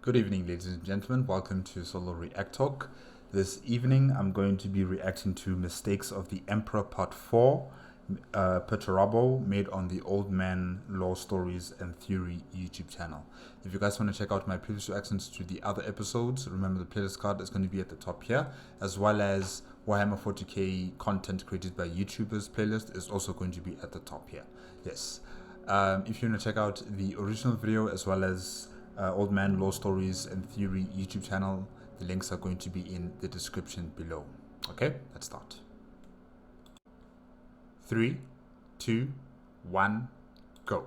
Good evening, ladies and gentlemen. Welcome to Solo ReacTalk. This evening, I'm going to be reacting to Mistakes of the Emperor Part 4, Perturabo, made on the Old Man Law Stories and Theory YouTube channel. If you guys want to check out my previous reactions to the other episodes, remember the playlist card is going to be at the top here, as well as Warhammer 40k content created by YouTubers playlist is also going to be at the top here. Yes. If you want to check out the original video as well as Old Man Law Stories and Theory YouTube channel, the links are going to be in the description below. Okay, let's start. 3, 2, 1, go.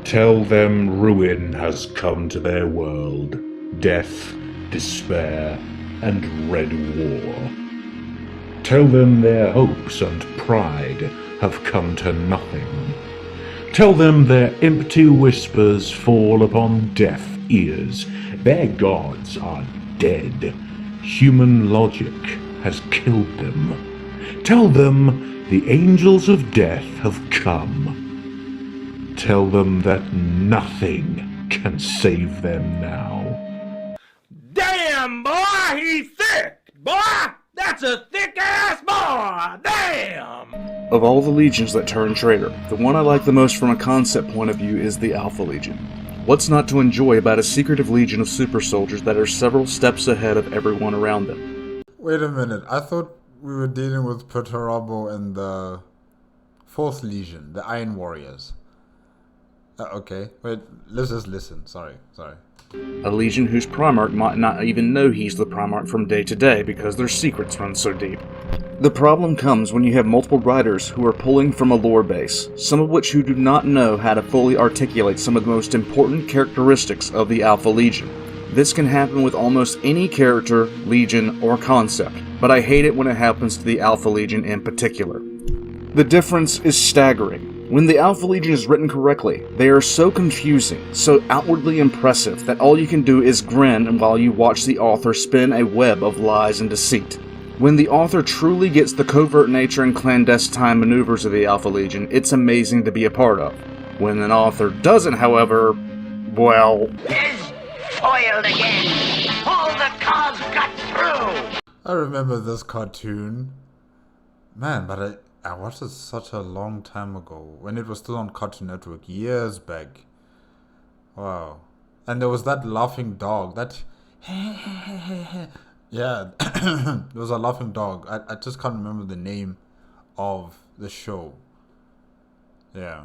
Tell them ruin has come to their world, death, despair, and red war. Tell them their hopes and pride have come to nothing. Tell them their empty whispers fall upon deaf ears. Their gods are dead. Human logic has killed them. Tell them the angels of death have come. Tell them that nothing can save them now. Damn, boy, he's thick! Boy, that's a thick-ass boy! Damn! Of all the legions that turn traitor, the one I like the most from a concept point of view is the Alpha Legion. What's not to enjoy about a secretive legion of super soldiers that are several steps ahead of everyone around them? Wait a minute, I thought we were dealing with Perturabo and the 4th Legion, the Iron Warriors. Okay, wait, let's just listen. Sorry. A legion whose Primarch might not even know he's the Primarch from day to day because their secrets run so deep. The problem comes when you have multiple writers who are pulling from a lore base, some of which who do not know how to fully articulate some of the most important characteristics of the Alpha Legion. This can happen with almost any character, legion, or concept, but I hate it when it happens to the Alpha Legion in particular. The difference is staggering. When the Alpha Legion is written correctly, they are so confusing, so outwardly impressive that all you can do is grin while you watch the author spin a web of lies and deceit. When the author truly gets the covert nature and clandestine maneuvers of the Alpha Legion, it's amazing to be a part of. When an author doesn't, however, well... Is foiled again! All the cards got through! I remember this cartoon. Man, but I watched it such a long time ago, when it was still on Cartoon Network, years back. Wow. And there was that laughing dog, that... Yeah, there was a laughing dog. I just can't remember the name of the show. Yeah.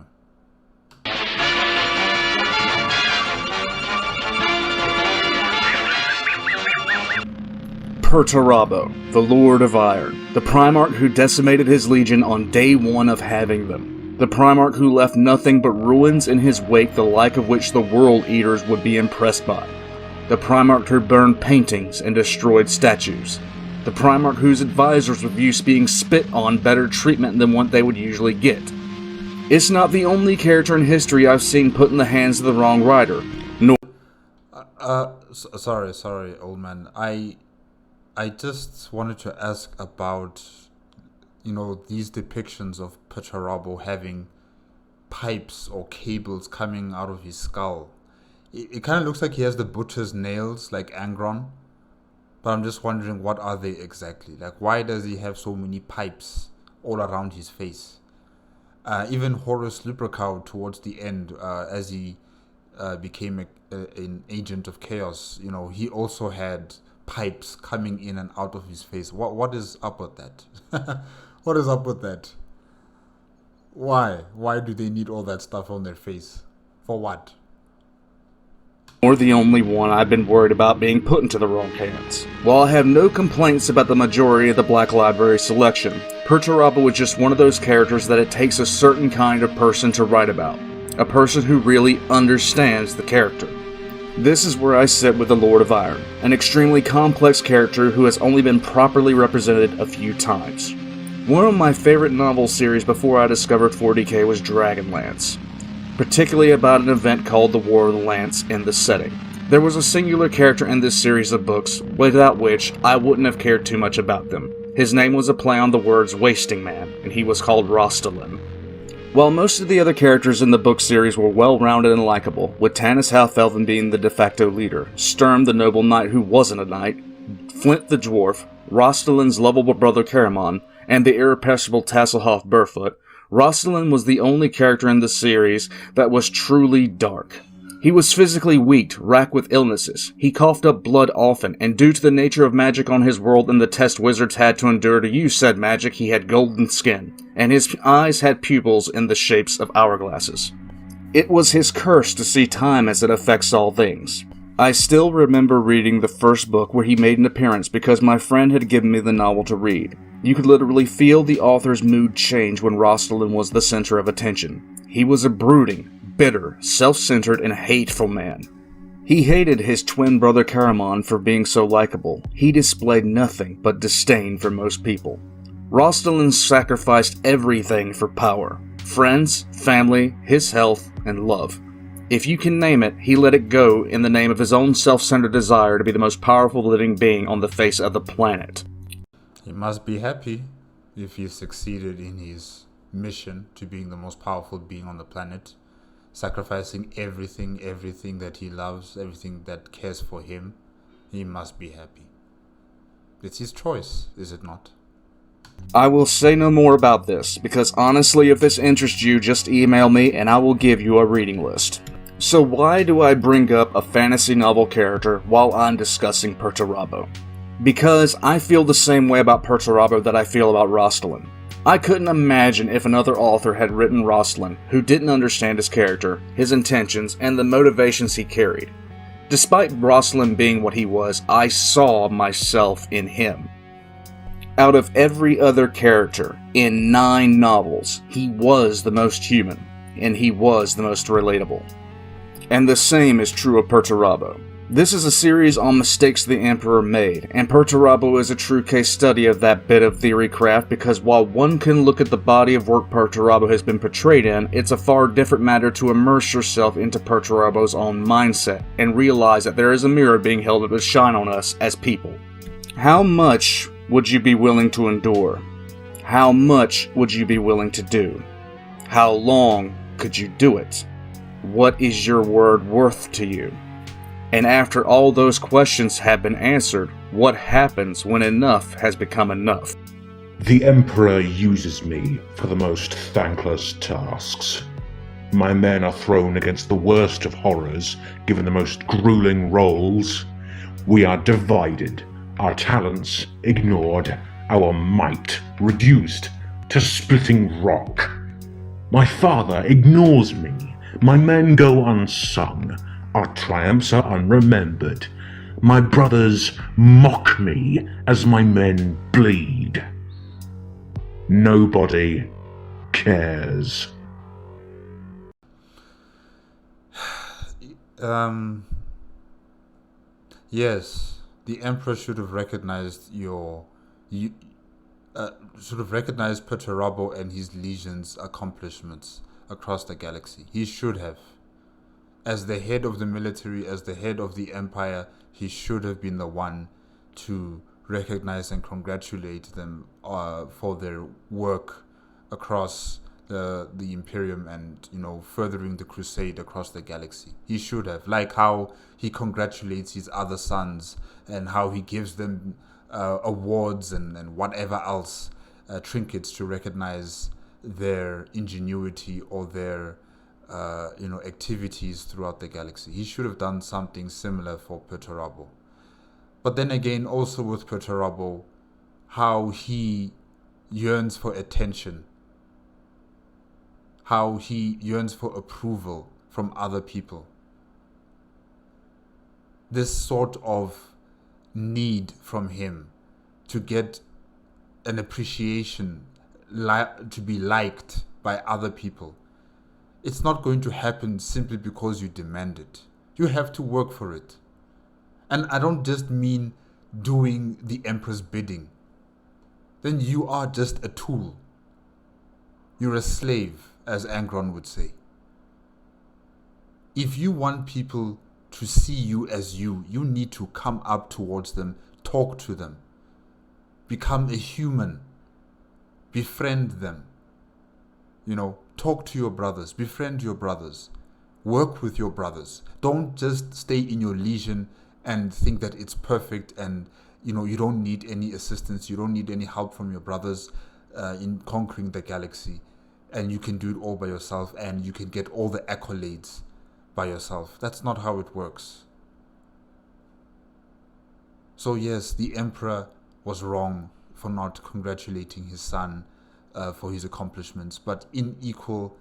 Perturabo, the Lord of Iron, the Primarch who decimated his legion on day one of having them, the Primarch who left nothing but ruins in his wake the like of which the World Eaters would be impressed by, the Primarch who burned paintings and destroyed statues, the Primarch whose advisors would use being spit on better treatment than what they would usually get. It's not the only character in history I've seen put in the hands of the wrong writer, nor... Sorry, old man. I just wanted to ask about, these depictions of Perturabo having pipes or cables coming out of his skull. It kind of looks like he has the butcher's nails, like Angron. But I'm just wondering, what are they exactly? Like, why does he have so many pipes all around his face? Even Horus Lupercal towards the end, as he became an agent of chaos, he also had pipes coming in and out of his face. What is up with that? What is up with that? Why do they need all that stuff on their face? For what? Or the only one I've been worried about being put into the wrong hands. While I have no complaints about the majority of the Black Library selection, Perturabo is just one of those characters that it takes a certain kind of person to write about. A person who really understands the character. This is where I sit with the Lord of Iron, an extremely complex character who has only been properly represented a few times. One of my favorite novel series before I discovered 40k was Dragonlance, particularly about an event called the War of the Lance in the setting. There was a singular character in this series of books without which I wouldn't have cared too much about them. His name was a play on the words Wasting Man, and he was called Rostalin. While most of the other characters in the book series were well-rounded and likable, with Tanis Halfelven being the de facto leader, Sturm the noble knight who wasn't a knight, Flint the dwarf, Rostalin's lovable brother Caramon, and the irrepressible Tasselhoff Burfoot, Rostalin was the only character in the series that was truly dark. He was physically weak, racked with illnesses. He coughed up blood often, and due to the nature of magic on his world and the test wizards had to endure to use said magic, he had golden skin, and his eyes had pupils in the shapes of hourglasses. It was his curse to see time as it affects all things. I still remember reading the first book where he made an appearance because my friend had given me the novel to read. You could literally feel the author's mood change when Rostalin was the center of attention. He was a brooding, bitter, self-centered, and hateful man. He hated his twin brother Caramon for being so likable. He displayed nothing but disdain for most people. Rostalin sacrificed everything for power. Friends, family, his health, and love. If you can name it, he let it go in the name of his own self-centered desire to be the most powerful living being on the face of the planet. He must be happy if he succeeded in his mission to being the most powerful being on the planet. Sacrificing everything that he loves, everything that cares for him, he must be happy. It's his choice, is it not? I will say no more about this, because honestly, if this interests you, just email me and I will give you a reading list. So why do I bring up a fantasy novel character while I'm discussing Perturabo? Because I feel the same way about Perturabo that I feel about Rostalin. I couldn't imagine if another author had written Rostalin who didn't understand his character, his intentions, and the motivations he carried. Despite Rostalin being what he was, I saw myself in him. Out of every other character in 9 novels, he was the most human, and he was the most relatable. And the same is true of Perturabo. This is a series on mistakes the Emperor made, and Perturabo is a true case study of that bit of theory craft because while one can look at the body of work Perturabo has been portrayed in, it's a far different matter to immerse yourself into Perturabo's own mindset and realize that there is a mirror being held up to shine on us as people. How much would you be willing to endure? How much would you be willing to do? How long could you do it? What is your word worth to you? And after all those questions have been answered, what happens when enough has become enough? The Emperor uses me for the most thankless tasks. My men are thrown against the worst of horrors, given the most grueling roles. We are divided, our talents ignored, our might reduced to splitting rock. My father ignores me, my men go unsung. Our triumphs are unremembered. My brothers mock me as my men bleed. Nobody cares. Yes, the Emperor should have recognized recognized Perturabo and his legion's accomplishments across the galaxy. He should have. As the head of the military, as the head of the empire, he should have been the one to recognize and congratulate them for their work across the Imperium and, furthering the crusade across the galaxy. He should have, like how he congratulates his other sons and how he gives them awards and whatever else, trinkets to recognize their ingenuity or their activities throughout the galaxy. He should have done something similar for Perturabo. But then again, also with Perturabo, how he yearns for attention, how he yearns for approval from other people. This sort of need from him to get an appreciation, to be liked by other people. It's not going to happen simply because you demand it. You have to work for it. And I don't just mean doing the emperor's bidding. Then you are just a tool. You're a slave, as Angron would say. If you want people to see you as you need to come up towards them, talk to them, become a human, befriend them. Talk to your brothers, befriend your brothers, work with your brothers. Don't just stay in your legion and think that it's perfect and you don't need any assistance, you don't need any help from your brothers in conquering the galaxy, and you can do it all by yourself and you can get all the accolades by yourself. That's not how it works. So yes, the emperor was wrong for not congratulating his son for his accomplishments, but in equal,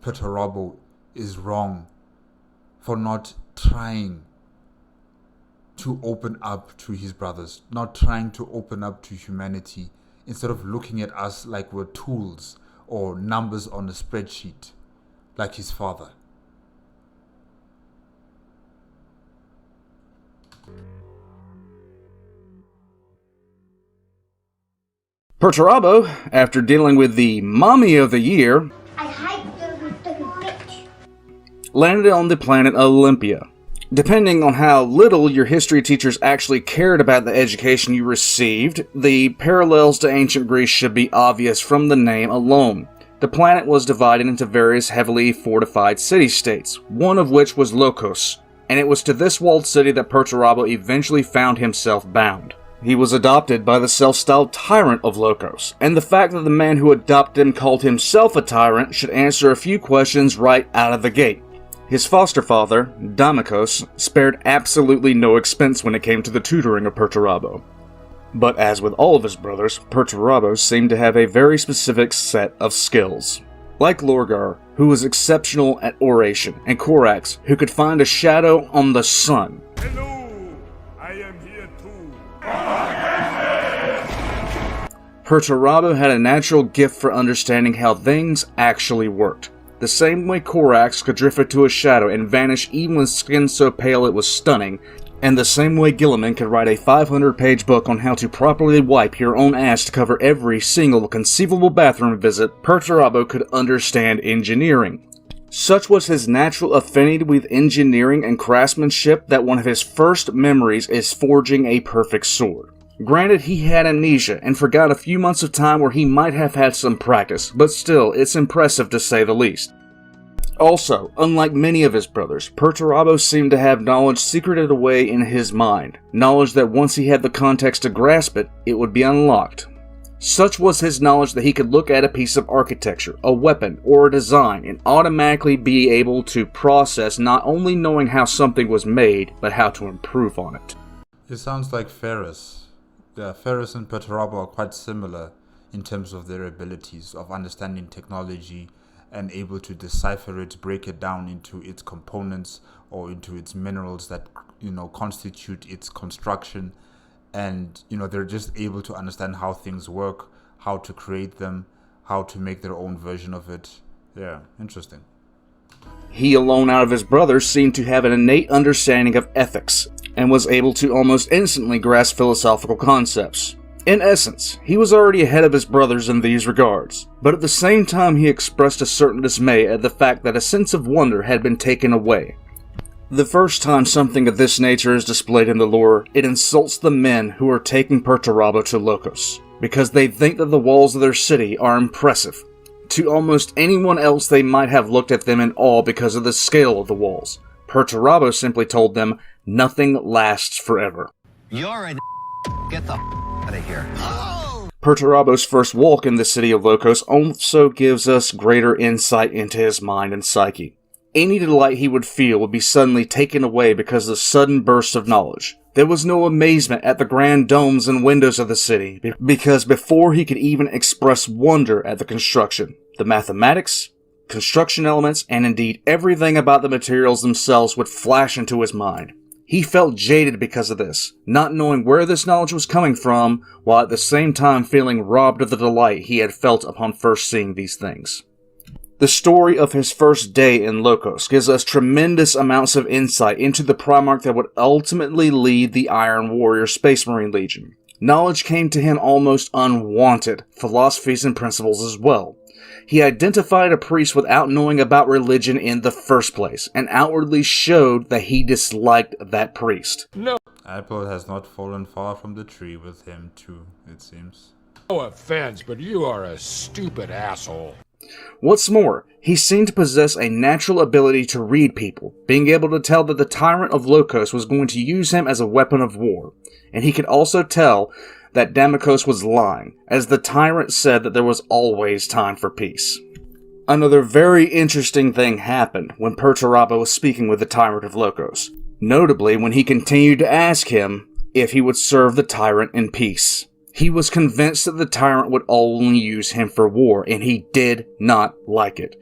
Perturabo is wrong for not trying to open up to his brothers, not trying to open up to humanity, instead of looking at us like we're tools or numbers on a spreadsheet, like his father. Perturabo, after dealing with the Mommy of the Year, landed on the planet Olympia. Depending on how little your history teachers actually cared about the education you received, the parallels to ancient Greece should be obvious from the name alone. The planet was divided into various heavily fortified city-states, one of which was Lokos, and it was to this walled city that Perturabo eventually found himself bound. He was adopted by the self-styled tyrant of Lokos, and the fact that the man who adopted him called himself a tyrant should answer a few questions right out of the gate. His foster father, Damikos, spared absolutely no expense when it came to the tutoring of Perturabo. But as with all of his brothers, Perturabo seemed to have a very specific set of skills. Like Lorgar, who was exceptional at oration, and Korax, who could find a shadow on the sun. Hello, I am here too. Perturabo had a natural gift for understanding how things actually worked. The same way Korax could drift into a shadow and vanish even with skin so pale it was stunning, and the same way Gilliman could write a 500-page book on how to properly wipe your own ass to cover every single conceivable bathroom visit, Perturabo could understand engineering. Such was his natural affinity with engineering and craftsmanship that one of his first memories is forging a perfect sword. Granted, he had amnesia and forgot a few months of time where he might have had some practice, but still, it's impressive to say the least. Also, unlike many of his brothers, Perturabo seemed to have knowledge secreted away in his mind, knowledge that once he had the context to grasp it, it would be unlocked. Such was his knowledge that he could look at a piece of architecture, a weapon, or a design, and automatically be able to process not only knowing how something was made, but how to improve on it. It sounds like Ferris. Yeah, Ferris and Perturabo are quite similar in terms of their abilities of understanding technology and able to decipher it, break it down into its components or into its minerals that constitute its construction, and they're just able to understand how things work, how to create them, how to make their own version of it. Yeah, interesting. He alone out of his brothers seemed to have an innate understanding of ethics, and was able to almost instantly grasp philosophical concepts. In essence, he was already ahead of his brothers in these regards, but at the same time he expressed a certain dismay at the fact that a sense of wonder had been taken away. The first time something of this nature is displayed in the lore, it insults the men who are taking Perturabo to Lokos, because they think that the walls of their city are impressive. To almost anyone else they might have looked at them in awe because of the scale of the walls. Perturabo simply told them, nothing lasts forever. You're an get the out of here. Perturabo's first walk in the city of Lokos also gives us greater insight into his mind and psyche. Any delight he would feel would be suddenly taken away because of the sudden burst of knowledge. There was no amazement at the grand domes and windows of the city, because before he could even express wonder at the construction, the mathematics, construction elements, and indeed everything about the materials themselves would flash into his mind. He felt jaded because of this, not knowing where this knowledge was coming from, while at the same time feeling robbed of the delight he had felt upon first seeing these things. The story of his first day in Locos gives us tremendous amounts of insight into the Primarch that would ultimately lead the Iron Warrior Space Marine Legion. Knowledge came to him almost unwanted, philosophies and principles as well. He identified a priest without knowing about religion in the first place, and outwardly showed that he disliked that priest. Apple has not fallen far from the tree with him too, it seems. No offense, but you are a stupid asshole. What's more, he seemed to possess a natural ability to read people, being able to tell that the Tyrant of Locos was going to use him as a weapon of war, and he could also tell that Damokos was lying, as the Tyrant said that there was always time for peace. Another very interesting thing happened when Perturabo was speaking with the Tyrant of Locos, notably when he continued to ask him if he would serve the Tyrant in peace. He was convinced that the Tyrant would only use him for war, and he did not like it.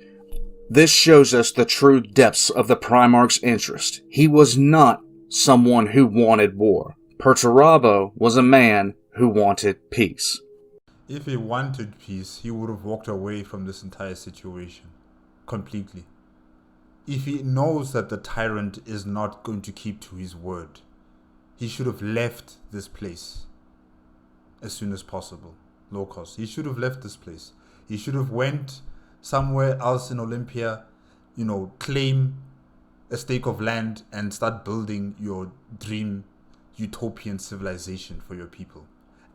This shows us the true depths of the Primarch's interest. He was not someone who wanted war. Perturabo was a man who wanted peace. If he wanted peace, he would have walked away from this entire situation. Completely. If he knows that the Tyrant is not going to keep to his word, he should have left this place as soon as possible. Locos. He should have left this place. He should have went somewhere else in Olympia, claim a stake of land and start building your dream utopian civilization for your people.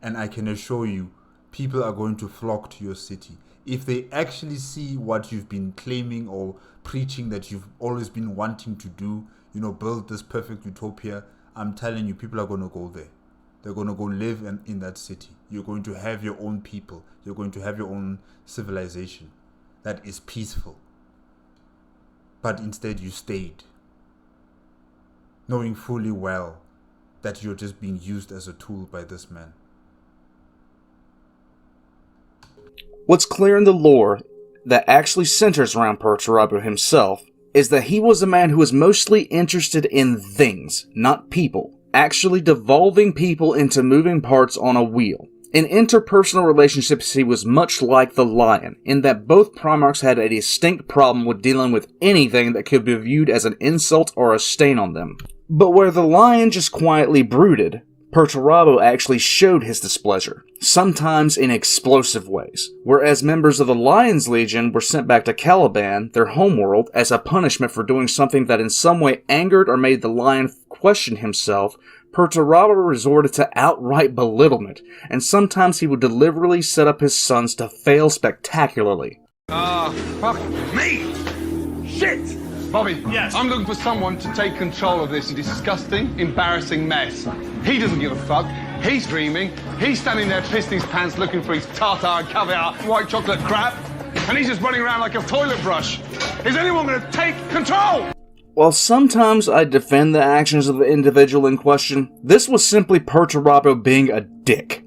And I can assure you, people are going to flock to your city. If they actually see what you've been claiming or preaching that you've always been wanting to do, build this perfect utopia, I'm telling you, people are going to go there. They're going to go live in that city. You're going to have your own people. You're going to have your own civilization that is peaceful. But instead you stayed, knowing fully well that you're just being used as a tool by this man. What's clear in the lore that actually centers around Perturabo himself is that he was a man who was mostly interested in things, not people, actually devolving people into moving parts on a wheel. In interpersonal relationships, he was much like the lion, in that both Primarchs had a distinct problem with dealing with anything that could be viewed as an insult or a stain on them. But where the lion just quietly brooded, Perturabo actually showed his displeasure, sometimes in explosive ways, whereas members of the Lion's Legion were sent back to Caliban, their homeworld, as a punishment for doing something that in some way angered or made the lion question himself. Perturabo resorted to outright belittlement, and sometimes he would deliberately set up his sons to fail spectacularly. Fuck me! Shit! Bobby, yes. I'm looking for someone to take control of this disgusting, embarrassing mess. He doesn't give a fuck. He's dreaming. He's standing there pissing his pants looking for his tartar, caviar, white chocolate crap. And he's just running around like a toilet brush. Is anyone going to take control? While sometimes I defend the actions of the individual in question, this was simply Perturabo being a dick.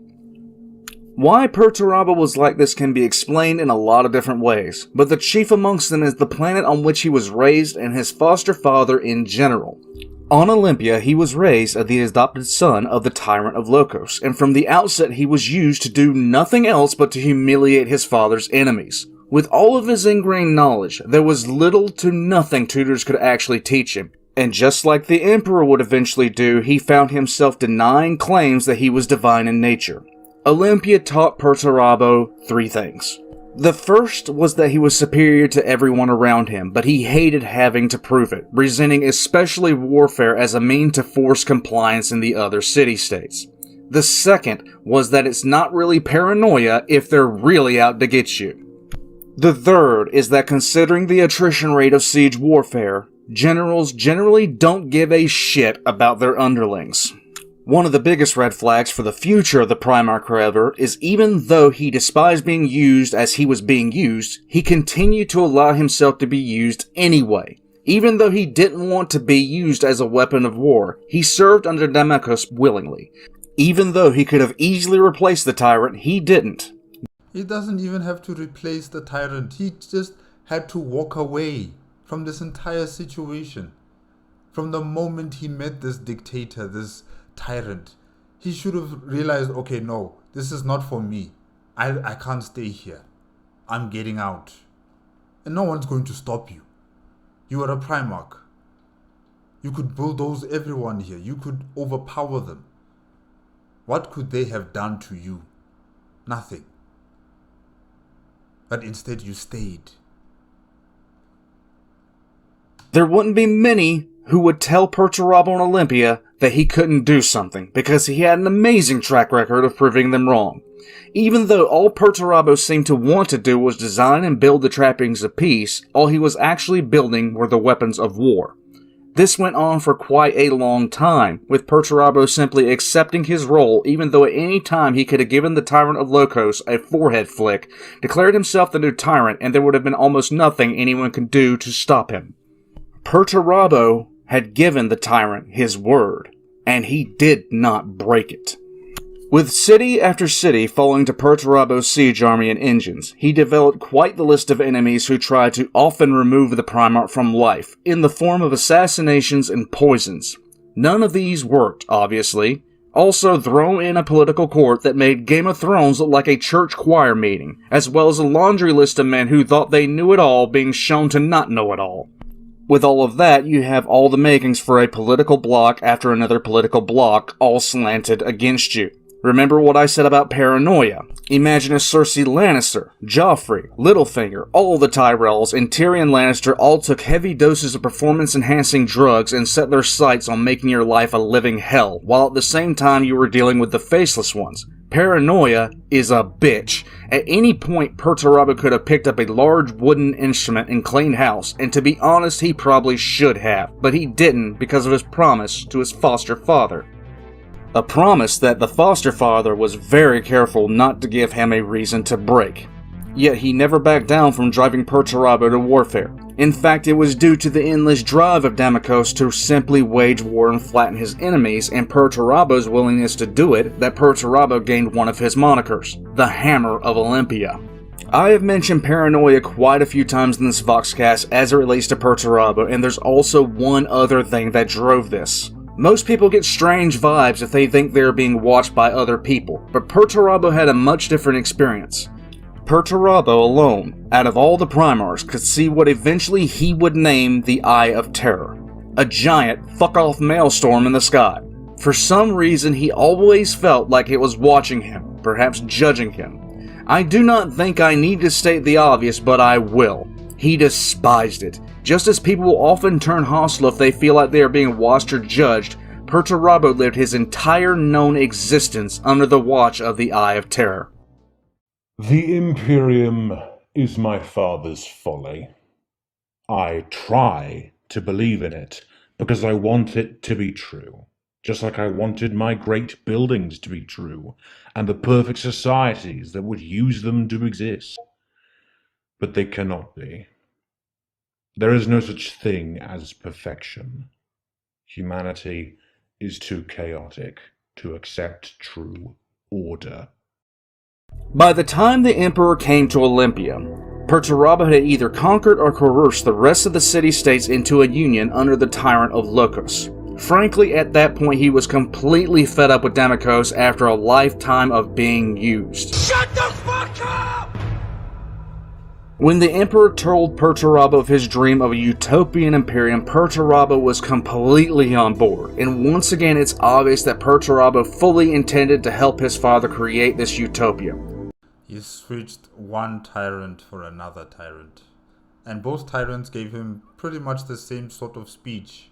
Why Perturabo was like this can be explained in a lot of different ways, but the chief amongst them is the planet on which he was raised and his foster father in general. On Olympia, he was raised as the adopted son of the Tyrant of Locos, and from the outset he was used to do nothing else but to humiliate his father's enemies. With all of his ingrained knowledge, there was little to nothing tutors could actually teach him. And just like the Emperor would eventually do, he found himself denying claims that he was divine in nature. Olympia taught Perturabo 3 things. The first was that he was superior to everyone around him, but he hated having to prove it, resenting especially warfare as a mean to force compliance in the other city-states. The second was that it's not really paranoia if they're really out to get you. The third is that considering the attrition rate of siege warfare, generals generally don't give a shit about their underlings. One of the biggest red flags for the future of the Primarch, however, is even though he despised being used as he was being used, he continued to allow himself to be used anyway. Even though he didn't want to be used as a weapon of war, he served under Damokos willingly. Even though he could have easily replaced the Tyrant, he didn't. He doesn't even have to replace the Tyrant. He just had to walk away from this entire situation. From the moment he met this dictator, this Tyrant, he should have realized, okay, no, this is not for me. I can't stay here. I'm getting out. And no one's going to stop you. You are a Primarch. You could bulldoze everyone here. You could overpower them. What could they have done to you? Nothing. But instead you stayed. There wouldn't be many who would tell Perturabo on Olympia that he couldn't do something, because he had an amazing track record of proving them wrong. Even though all Perturabo seemed to want to do was design and build the trappings of peace, all he was actually building were the weapons of war. This went on for quite a long time, with Perturabo simply accepting his role even though at any time he could have given the Tyrant of Lokos a forehead flick, declared himself the new tyrant, and there would have been almost nothing anyone could do to stop him. Perturabo had given the tyrant his word, and he did not break it. With city after city falling to Perturabo's siege army and engines, he developed quite the list of enemies who tried to often remove the Primarch from life, in the form of assassinations and poisons. None of these worked, obviously. Also, throw in a political court that made Game of Thrones look like a church choir meeting, as well as a laundry list of men who thought they knew it all being shown to not know it all. With all of that, you have all the makings for a political bloc after another political bloc, all slanted against you. Remember what I said about paranoia. Imagine if Cersei Lannister, Joffrey, Littlefinger, all the Tyrells, and Tyrion Lannister all took heavy doses of performance-enhancing drugs and set their sights on making your life a living hell, while at the same time you were dealing with the faceless ones. Paranoia is a bitch. At any point, Perturabo could have picked up a large wooden instrument and cleaned house, and to be honest, he probably should have, but he didn't because of his promise to his foster father. A promise that the foster father was very careful not to give him a reason to break. Yet he never backed down from driving Perturabo to warfare. In fact, it was due to the endless drive of Damokos to simply wage war and flatten his enemies, and Perturabo's willingness to do it, that Perturabo gained one of his monikers, the Hammer of Olympia. I have mentioned paranoia quite a few times in this Voxcast as it relates to Perturabo, and there's also one other thing that drove this. Most people get strange vibes if they think they're being watched by other people, but Perturabo had a much different experience. Perturabo alone, out of all the Primarchs, could see what eventually he would name the Eye of Terror. A giant, fuck-off maelstrom in the sky. For some reason, he always felt like it was watching him, perhaps judging him. I do not think I need to state the obvious, but I will. He despised it. Just as people will often turn hostile if they feel like they are being watched or judged, Perturabo lived his entire known existence under the watch of the Eye of Terror. The Imperium is my father's folly. I try to believe in it because I want it to be true, just like I wanted my great buildings to be true, and the perfect societies that would use them to exist. But they cannot be. There is no such thing as perfection. Humanity is too chaotic to accept true order. By the time the Emperor came to Olympia, Perturabo had either conquered or coerced the rest of the city-states into a union under the Tyrant of Lokos. Frankly, at that point he was completely fed up with Damokos after a lifetime of being used. Shut the fuck up! When the Emperor told Perturabo of his dream of a utopian imperium, Perturabo was completely on board, and once again it's obvious that Perturabo fully intended to help his father create this utopia. He switched one tyrant for another tyrant, and both tyrants gave him pretty much the same sort of speech.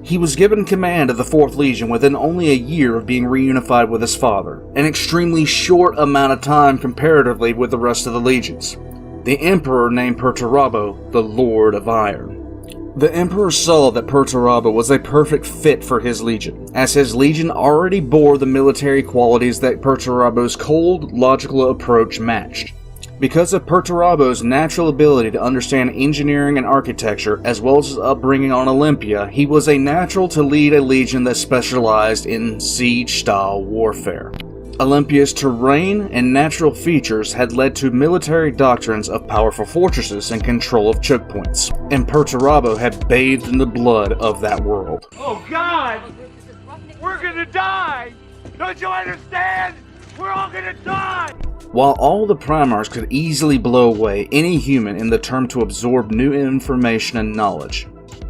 He was given command of the 4th Legion within only a year of being reunified with his father, an extremely short amount of time comparatively with the rest of the legions. The Emperor named Perturabo the Lord of Iron. The Emperor saw that Perturabo was a perfect fit for his legion, as his legion already bore the military qualities that Perturabo's cold, logical approach matched. Because of Perturabo's natural ability to understand engineering and architecture, as well as his upbringing on Olympia, he was a natural to lead a legion that specialized in siege-style warfare. Olympia's terrain and natural features had led to military doctrines of powerful fortresses and control of choke points, and Perturabo had bathed in the blood of that world. Oh God! We're gonna die! Don't you understand? We're all gonna die! While all the Primarchs could easily blow away any human in the term to absorb new information and knowledge,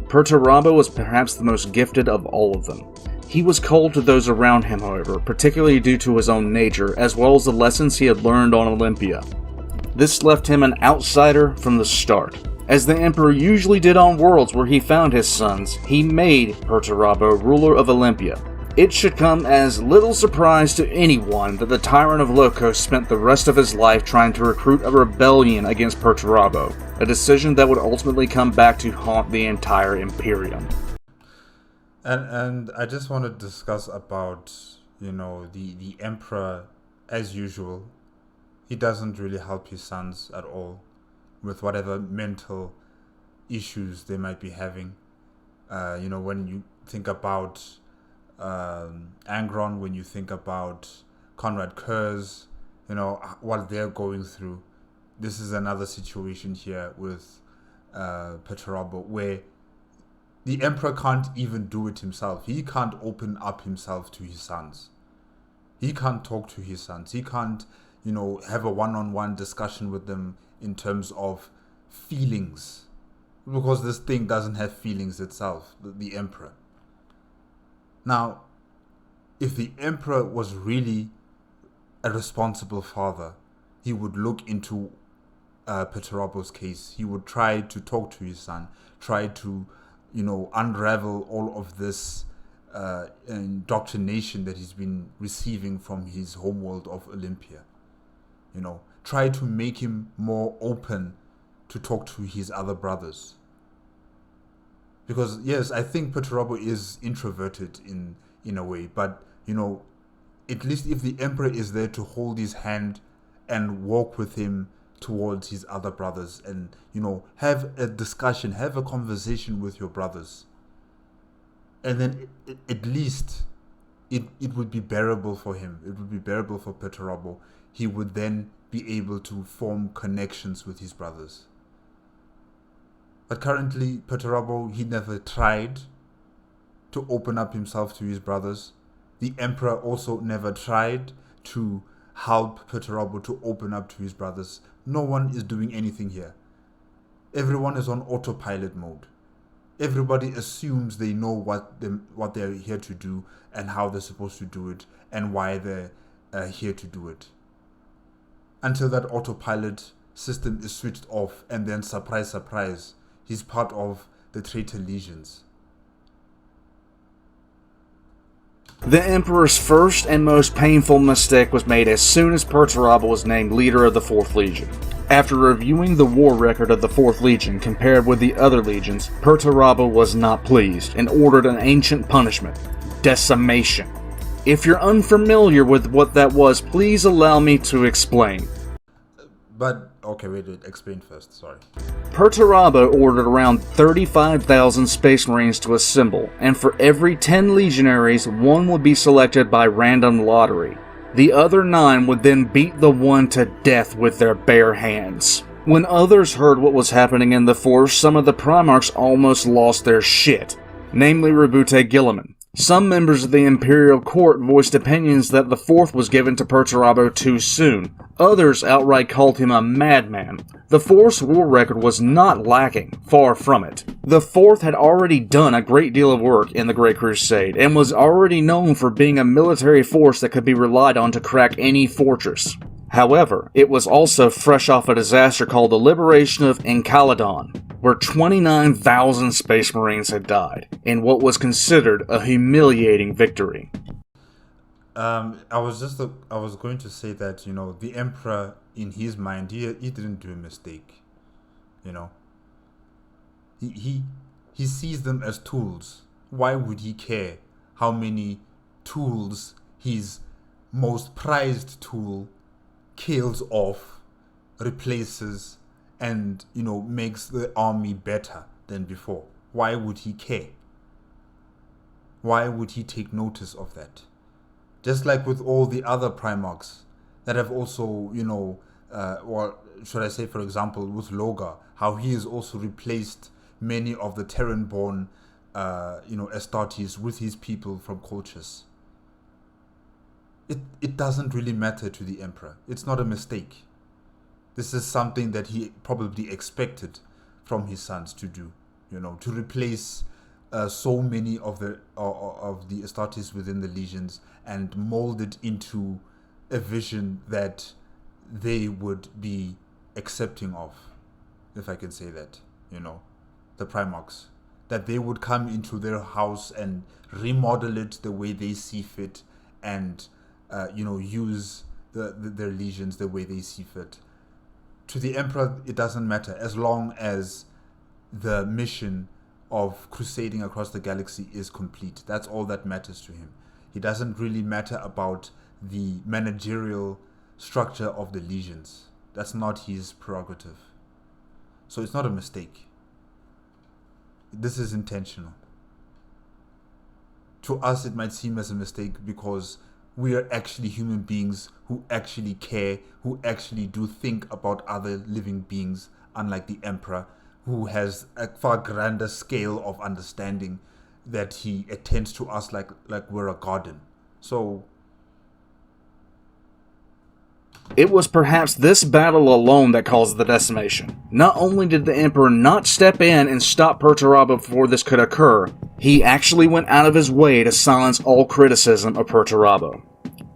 Perturabo was perhaps the most gifted of all of them. He was cold to those around him, however, particularly due to his own nature, as well as the lessons he had learned on Olympia. This left him an outsider from the start. As the Emperor usually did on worlds where he found his sons, he made Perturabo ruler of Olympia. It should come as little surprise to anyone that the Tyrant of Locos spent the rest of his life trying to recruit a rebellion against Perturabo, a decision that would ultimately come back to haunt the entire Imperium. And I just want to discuss about, the Emperor, as usual. He doesn't really help his sons at all with whatever mental issues they might be having. When you think about Angron, when you think about Conrad Kurz, what they're going through. This is another situation here with Perturabo, where the Emperor can't even do it himself. He can't open up himself to his sons. He can't talk to his sons. He can't, have a one-on-one discussion with them in terms of feelings. Because this thing doesn't have feelings itself, the Emperor. Now, if the Emperor was really a responsible father, he would look into Perturabo's case. He would try to talk to his son, try to, unravel all of this indoctrination that he's been receiving from his homeworld of Olympia. Try to make him more open to talk to his other brothers. Because, yes, I think Perturabo is introverted in a way, but, at least if the Emperor is there to hold his hand and walk with him towards his other brothers and, have a discussion, have a conversation with your brothers. And then at least it would be bearable for him. It would be bearable for Perturabo. He would then be able to form connections with his brothers. But currently, Perturabo, he never tried to open up himself to his brothers. The Emperor also never tried to help Perturabo to open up to his brothers. No one is doing anything here. Everyone is on autopilot mode. Everybody assumes they know what they're here to do and how they're supposed to do it and why they're here to do it. Until that autopilot system is switched off, and then surprise, surprise, he's part of the traitor legions. The Emperor's first and most painful mistake was made as soon as Perturabo was named leader of the 4th Legion. After reviewing the war record of the 4th Legion compared with the other legions, Perturabo was not pleased and ordered an ancient punishment: decimation. If you're unfamiliar with what that was, please allow me to explain. But, okay, wait, explain first, sorry. Perturabo ordered around 35,000 Space Marines to assemble, and for every 10 legionaries, one would be selected by random lottery. The other 9 would then beat the one to death with their bare hands. When others heard what was happening in the Force, some of the Primarchs almost lost their shit, namely Rabute Guilliman. Some members of the Imperial Court voiced opinions that the 4th was given to Perturabo too soon. Others outright called him a madman. The 4th's war record was not lacking, far from it. The 4th had already done a great deal of work in the Great Crusade, and was already known for being a military force that could be relied on to crack any fortress. However, it was also fresh off a disaster called the Liberation of Encaledon, where 29,000 Space Marines had died, in what was considered a humiliating victory. I was going to say that, the Emperor, in his mind, he didn't do a mistake. He sees them as tools. Why would he care how many tools his most prized tool kills off, replaces, and, makes the army better than before? Why would he care? Why would he take notice of that? Just like with all the other Primarchs that have also, or should I say, for example, with Logar, how he has also replaced many of the Terran-born, Astartes with his people from Colchis. it doesn't really matter to the Emperor. It's not a mistake. This is something that he probably expected from his sons to do, to replace so many of the Astartes within the legions and mold it into a vision that they would be accepting of, if I can say that, the Primarchs. That they would come into their house and remodel it the way they see fit and, use their legions the way they see fit. To the Emperor, it doesn't matter as long as the mission of crusading across the galaxy is complete. That's all that matters to him. He doesn't really matter about the managerial structure of the legions. That's not his prerogative. So it's not a mistake. This is intentional. To us, it might seem as a mistake because we are actually human beings who actually care, who actually do think about other living beings, unlike the Emperor, who has a far grander scale of understanding that he attends to us like we're a garden. So it was perhaps this battle alone that caused the decimation. Not only did the Emperor not step in and stop Perturabo before this could occur, he actually went out of his way to silence all criticism of Perturabo.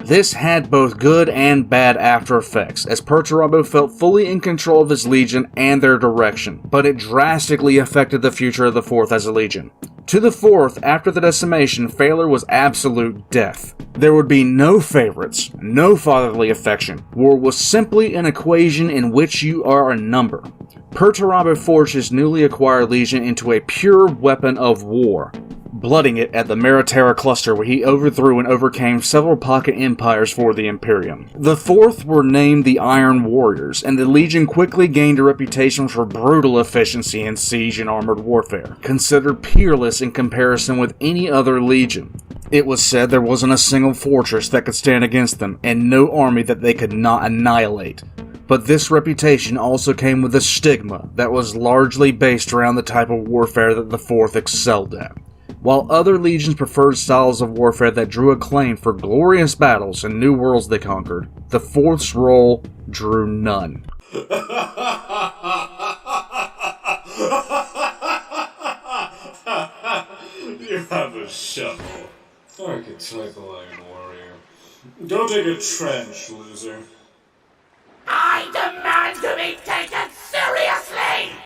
This had both good and bad after effects, as Perturabo felt fully in control of his legion and their direction, but it drastically affected the future of the Fourth as a legion. To the Fourth, after the decimation, failure was absolute death. There would be no favorites, no fatherly affection. War was simply an equation in which you are a number. Perturabo forged his newly acquired legion into a pure weapon of war, blooding it at the Meritera cluster where he overthrew and overcame several pocket empires for the Imperium. The Fourth were named the Iron Warriors, and the Legion quickly gained a reputation for brutal efficiency in siege and armored warfare, considered peerless in comparison with any other legion. It was said there wasn't a single fortress that could stand against them, and no army that they could not annihilate. But this reputation also came with a stigma that was largely based around the type of warfare that the Fourth excelled at. While other legions preferred styles of warfare that drew acclaim for glorious battles and new worlds they conquered, the Fourth's role drew none. You have a shovel. Archetypal Iron Warrior. Go take a trench, loser. I demand to be taken seriously!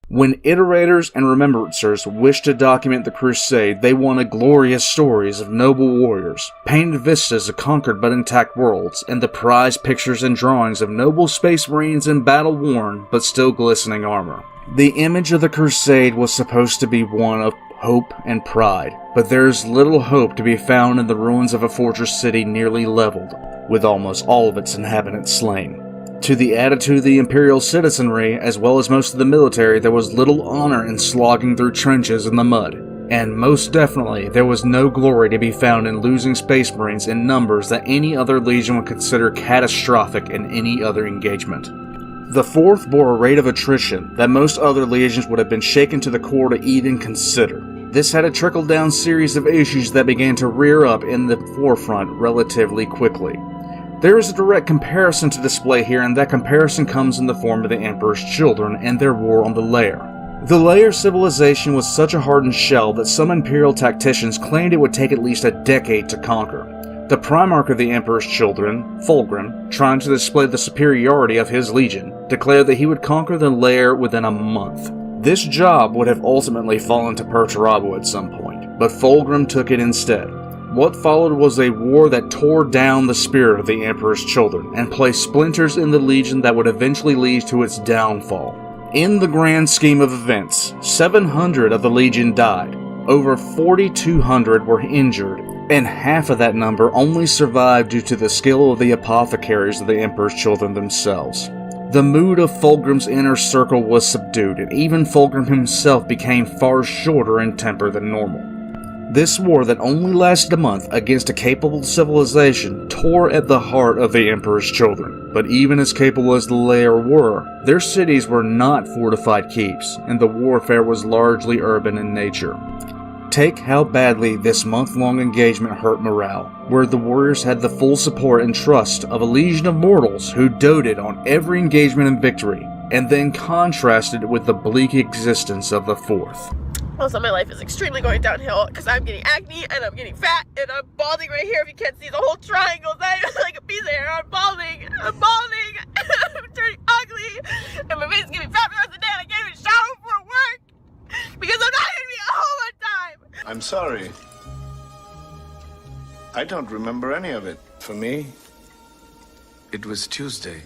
When iterators and remembrancers wished to document the Crusade, they wanted glorious stories of noble warriors, painted vistas of conquered but intact worlds, and the prized pictures and drawings of noble space marines in battle-worn but still glistening armor. The image of the Crusade was supposed to be one of hope and pride, but there is little hope to be found in the ruins of a fortress city nearly leveled, with almost all of its inhabitants slain. To the attitude of the Imperial citizenry, as well as most of the military, there was little honor in slogging through trenches in the mud. And most definitely, there was no glory to be found in losing Space Marines in numbers that any other legion would consider catastrophic in any other engagement. The Fourth bore a rate of attrition that most other legions would have been shaken to the core to even consider. This had a trickle-down series of issues that began to rear up in the forefront relatively quickly. There is a direct comparison to display here, and that comparison comes in the form of the Emperor's children and their war on the Lair. The Lair civilization was such a hardened shell that some Imperial tacticians claimed it would take at least a decade to conquer. The Primarch of the Emperor's children, Fulgrim, trying to display the superiority of his legion, declared that he would conquer the Lair within a month. This job would have ultimately fallen to Perturabo at some point, but Fulgrim took it instead. What followed was a war that tore down the spirit of the Emperor's children and placed splinters in the Legion that would eventually lead to its downfall. In the grand scheme of events, 700 of the Legion died, over 4,200 were injured, and half of that number only survived due to the skill of the apothecaries of the Emperor's children themselves. The mood of Fulgrim's inner circle was subdued, and even Fulgrim himself became far shorter in temper than normal. This war that only lasted a month against a capable civilization tore at the heart of the Emperor's children. But even as capable as the Lair were, their cities were not fortified keeps, and the warfare was largely urban in nature. Take how badly this month-long engagement hurt morale. where the warriors had the full support and trust of a legion of mortals who doted on every engagement and victory, and then contrasted it with the bleak existence of the fourth. Also, my life is extremely going downhill because I'm getting acne and I'm getting fat and I'm balding right here. If you can't see the whole triangle, that is like a piece of hair. I'm balding. I'm turning ugly. And my face is getting fat for the rest of the day. And I can't even shower before work because I'm not going to be at home on time. I'm sorry. I don't remember any of it. For me, it was Tuesday.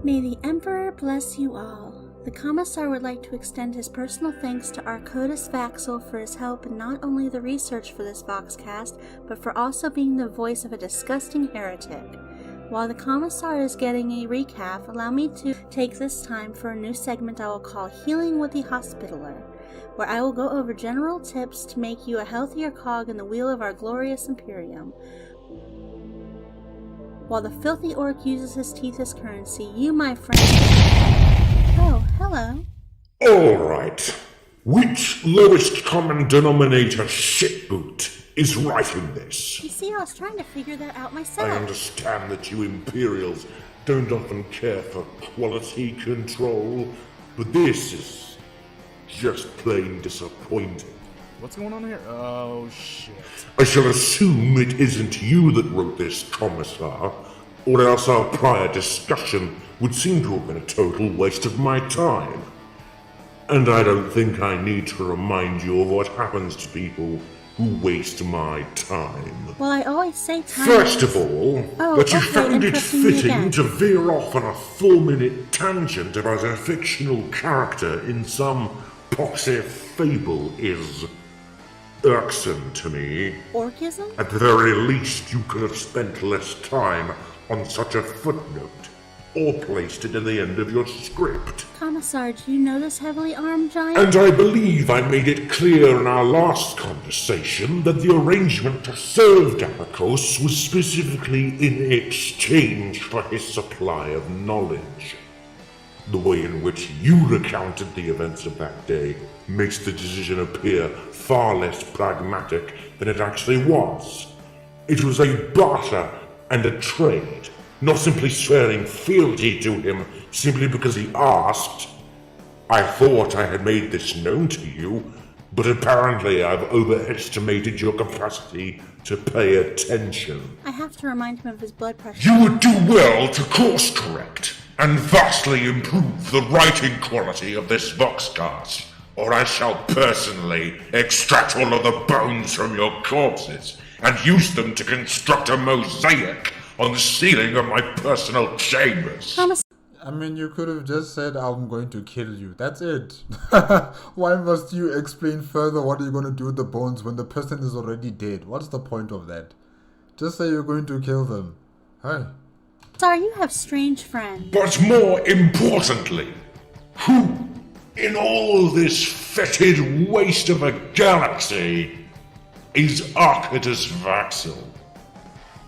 May the Emperor bless you all. The Commissar would like to extend his personal thanks to Arcodus Vaxel for his help in not only the research for this Voxcast, but for also being the voice of a disgusting heretic. While the Commissar is getting a recap, allow me to take this time for a new segment I will call Healing with the Hospitaller, where I will go over general tips to make you a healthier cog in the wheel of our glorious Imperium. While the filthy orc uses his teeth as currency, you, my friend... Oh, hello. Alright. Which lowest common denominator shitboot is writing this? You see, I was trying to figure that out myself. I understand that you Imperials don't often care for quality control, but this is just plain disappointing. What's going on here? Oh, shit. I shall assume it isn't you that wrote this, Commissar, or else our prior discussion would seem to have been a total waste of my time. And I don't think I need to remind you of what happens to people who waste my time. Well, I always say time. First of all, that you found it fitting to veer off on a 4-minute tangent about a fictional character in some poxy fable is irksome to me. Orcism? At the very least, you could have spent less time on such a footnote, or placed it at the end of your script. Commissar, do you know this heavily armed giant? And I believe I made it clear in our last conversation that the arrangement to serve Darkos was specifically in exchange for his supply of knowledge. The way in which you recounted the events of that day makes the decision appear far less pragmatic than it actually was. It was a barter and a trade, not simply swearing fealty to him simply because he asked. I thought I had made this known to you, but apparently I've overestimated your capacity to pay attention. I have to remind him of his blood pressure. You would do well to course correct and vastly improve the writing quality of this Voxcast, or I shall personally extract all of the bones from your corpses and use them to construct a mosaic on the ceiling of my personal chambers. I mean, you could have just said, I'm going to kill you. That's it. Why must you explain further what you're going to do with the bones when the person is already dead? What's the point of that? Just say you're going to kill them. Hi. Sorry, you have strange friends. But more importantly, who in all this fetid waste of a galaxy is Arcodus Vaxel?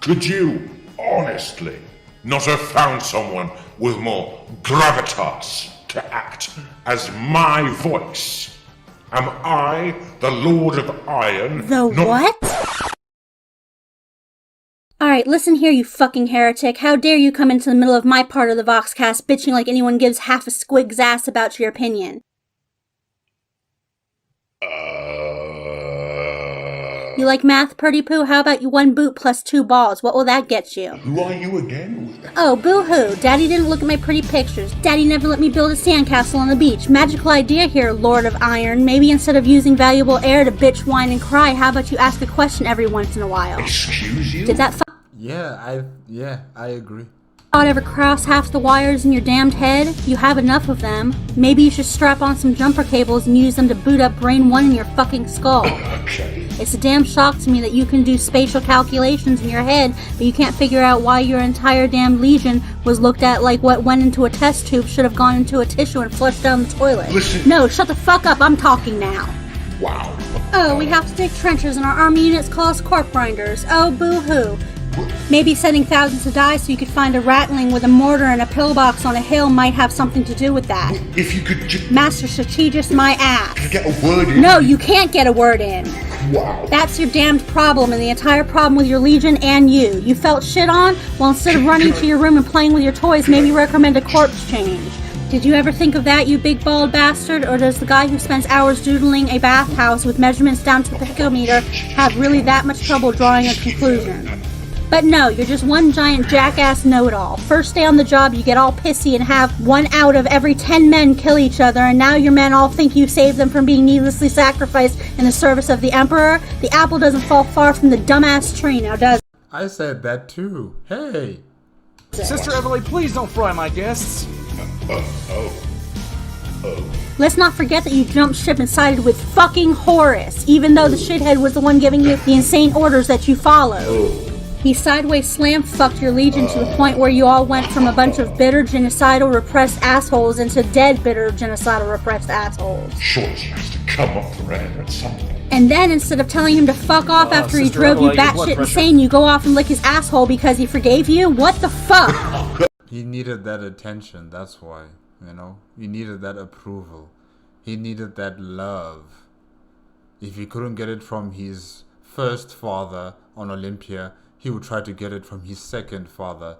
Could you, honestly, not have found someone with more gravitas to act as my voice? Am I the Lord of Iron? The what? Alright, listen here, you fucking heretic. How dare you come into the middle of my part of the Voxcast bitching like anyone gives half a squig's ass about your opinion. You like math, Purdy Poo? How about you 1 boot plus 2 balls? What will that get you? Who are you again? Oh, boo-hoo. Daddy didn't look at my pretty pictures. Daddy never let me build a sandcastle on the beach. Magical idea here, Lord of Iron. Maybe instead of using valuable air to bitch, whine, and cry, how about you ask a question every once in a while? Excuse you? Did that I agree. thought ever cross half the wires in your damned head? You have enough of them. Maybe you should strap on some jumper cables and use them to boot up Brain 1 in your fucking skull. Okay. It's a damn shock to me that you can do spatial calculations in your head, but you can't figure out why your entire damned legion was looked at like what went into a test tube should have gone into a tissue and flushed down the toilet. Listen. No, shut the fuck up, I'm talking now. Wow. Oh, we have to dig trenches and our army units call us corp grinders. Oh, boo-hoo. Maybe sending thousands to die so you could find a ratling with a mortar and a pillbox on a hill might have something to do with that. If you could just... Master Strategist, my ass. Get a word in. No, you can't get a word in. Wow. That's your damned problem and the entire problem with your Legion and you. You felt shit on? Well, instead of running to your room and playing with your toys, maybe recommend a corpse change. Did you ever think of that, you big bald bastard? Or does the guy who spends hours doodling a bathhouse with measurements down to the picometer have really that much trouble drawing a conclusion? But no, you're just one giant jackass know-it-all. First day on the job, you get all pissy and have 1 out of every 10 men kill each other, and now your men all think you saved them from being needlessly sacrificed in the service of the Emperor. The apple doesn't fall far from the dumbass tree, now does it? I said that too. Hey! Sister Evelyn, please don't fry my guests. Let's not forget that you jumped ship and sided with fucking Horus, even though the shithead was the one giving you the insane orders that you followed. He sideways slam-fucked your Legion to the point where you all went from a bunch of bitter, genocidal, repressed assholes into dead, bitter, genocidal, repressed assholes. Sure, he has to come up for air at some point. And then, instead of telling him to fuck off after he drove you batshit insane, you go off and lick his asshole because he forgave you? What the fuck? He needed that attention, that's why, you know? He needed that approval. He needed that love. If he couldn't get it from his first father on Olympia, he would try to get it from his second father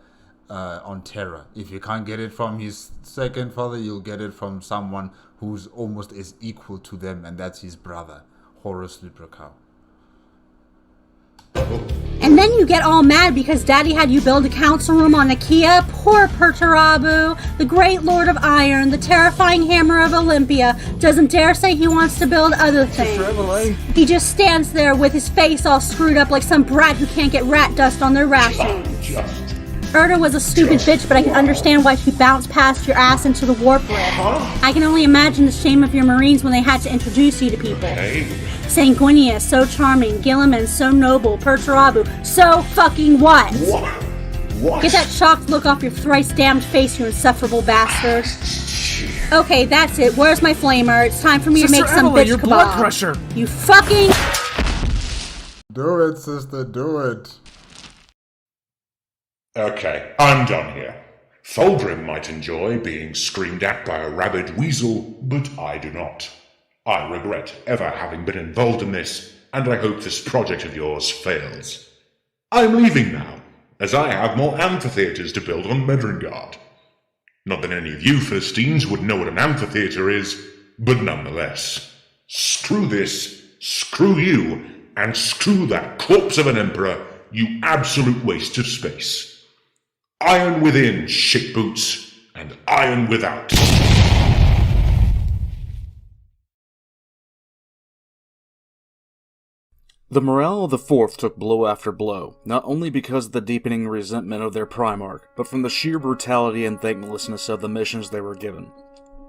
on Terra. If you can't get it from his second father, you'll get it from someone who's almost as equal to them, and that's his brother, Horus Lupercal. And then you get all mad because Daddy had you build a council room on Nakia. Poor Perturabo, the great Lord of Iron, the terrifying Hammer of Olympia, doesn't dare say he wants to build other things. He just stands there with his face all screwed up like some brat who can't get rat dust on their rations. Erda was a stupid bitch, but I can understand why she bounced past your ass into the warp rift. I can only imagine the shame of your Marines when they had to introduce you to people. Sanguinia, so charming. Gilliman, so noble. Perturabo, so fucking what? What? Get that shocked look off your thrice damned face, you insufferable bastard. Okay, that's it. Where's my flamer? It's time for me to make some bitch your kebab. Blood pressure. You fucking... Do it, sister, do it. Okay, I'm done here. Foldrim might enjoy being screamed at by a rabid weasel, but I do not. I regret ever having been involved in this, and I hope this project of yours fails. I'm leaving now, as I have more amphitheaters to build on Medringard. Not that any of you Philistines would know what an amphitheater is, but nonetheless. Screw this, screw you, and screw that corpse of an emperor, you absolute waste of space. Iron within, shitboots, and iron without. The morale of the Fourth took blow after blow, not only because of the deepening resentment of their Primarch, but from the sheer brutality and thanklessness of the missions they were given.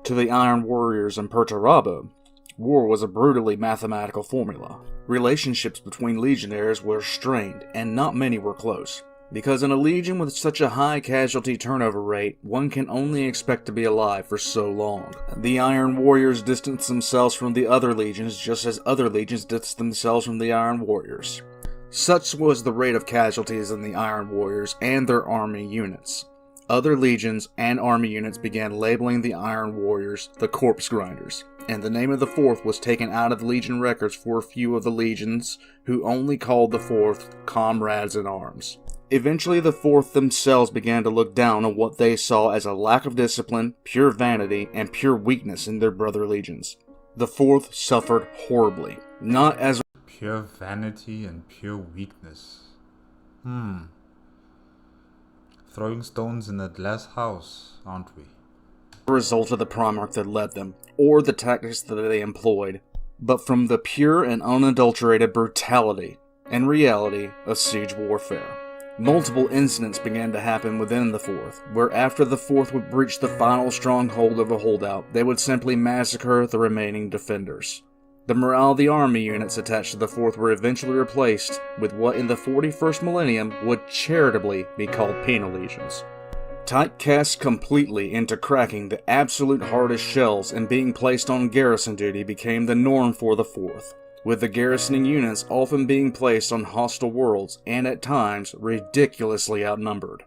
To the Iron Warriors and Perturabo, war was a brutally mathematical formula. Relationships between legionnaires were strained, and not many were close. Because in a legion with such a high casualty turnover rate, one can only expect to be alive for so long. The Iron Warriors distanced themselves from the other legions just as other legions distanced themselves from the Iron Warriors. Such was the rate of casualties in the Iron Warriors and their army units. Other legions and army units began labeling the Iron Warriors the Corpse Grinders, and the name of the Fourth was taken out of Legion records for a few of the legions who only called the Fourth Comrades in Arms. Eventually, the Fourth themselves began to look down on what they saw as a lack of discipline, pure vanity, and pure weakness in their brother legions. The Fourth suffered horribly, not as pure vanity and pure weakness. Throwing stones in a glass house, aren't we? a result of the Primarch that led them, or the tactics that they employed, but from the pure and unadulterated brutality and reality of siege warfare. Multiple incidents began to happen within the Fourth, where after the Fourth would breach the final stronghold of a holdout, they would simply massacre the remaining defenders. The morale of the army units attached to the Fourth were eventually replaced with what in the 41st millennium would charitably be called penal legions. Typecast completely into cracking the absolute hardest shells and being placed on garrison duty became the norm for the Fourth. with the garrisoning units often being placed on hostile worlds and at times ridiculously outnumbered.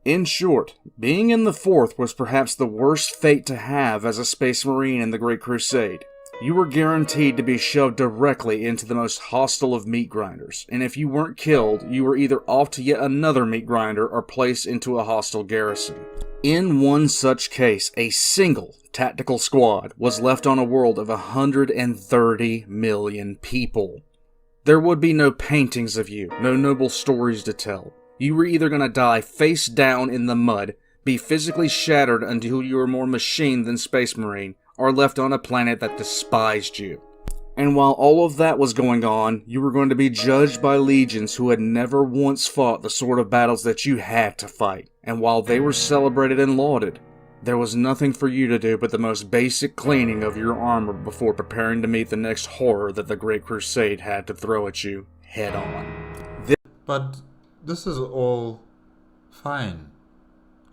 In short, being in the 4th was perhaps the worst fate to have as a Space Marine in the Great Crusade. You were guaranteed to be shoved directly into the most hostile of meat grinders, and if you weren't killed, you were either off to yet another meat grinder or placed into a hostile garrison. In one such case, a single tactical squad was left on a world of 130 million people. There would be no paintings of you, no noble stories to tell. You were either going to die face down in the mud, be physically shattered until you were more machine than Space Marine, or left on a planet that despised you. And while all of that was going on, you were going to be judged by legions who had never once fought the sort of battles that you had to fight. And while they were celebrated and lauded, there was nothing for you to do but the most basic cleaning of your armor before preparing to meet the next horror that the Great Crusade had to throw at you head on. But this is all fine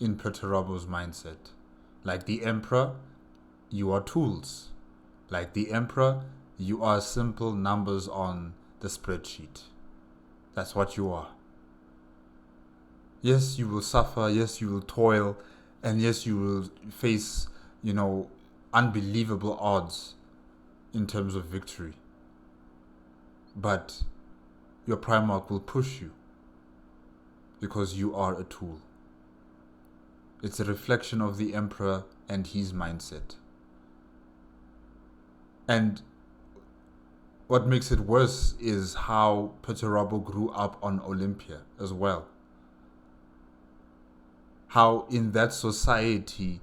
in Perturabo's mindset. Like the Emperor, you are tools. Like the Emperor, you are simple numbers on the spreadsheet. That's what you are. Yes, you will suffer. Yes, you will toil. And yes, you will face, unbelievable odds in terms of victory. But your Primarch will push you because you are a tool. It's a reflection of the Emperor and his mindset. And what makes it worse is how Perturabo grew up on Olympia as well. How in that society,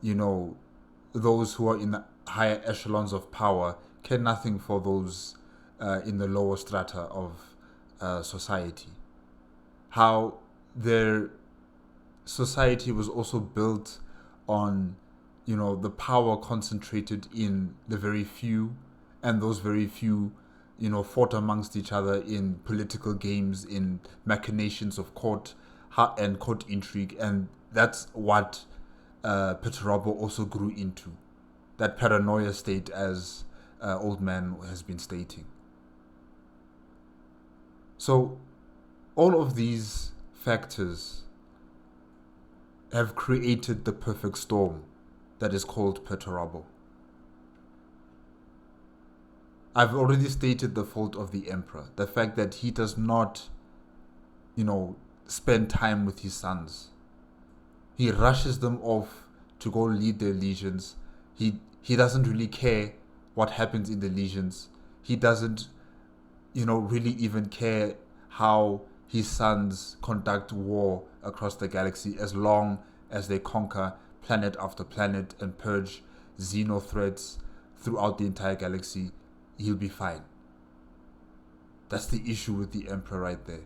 those who are in the higher echelons of power care nothing for those in the lower strata of society. How their society was also built on, the power concentrated in the very few, and those very few, fought amongst each other in political games, in machinations of court and court intrigue, and that's what Perturabo also grew into, that paranoia state, as Old Man has been stating. So all of these factors have created the perfect storm that is called Perturabo. I've already stated the fault of the Emperor, the fact that he does not, spend time with his sons. He rushes them off to go lead their legions. He doesn't really care what happens in the legions. He doesn't, really even care how his sons conduct war across the galaxy, as long as they conquer planet after planet and purge xeno threats throughout the entire galaxy. He'll be fine. That's the issue with the Emperor right there.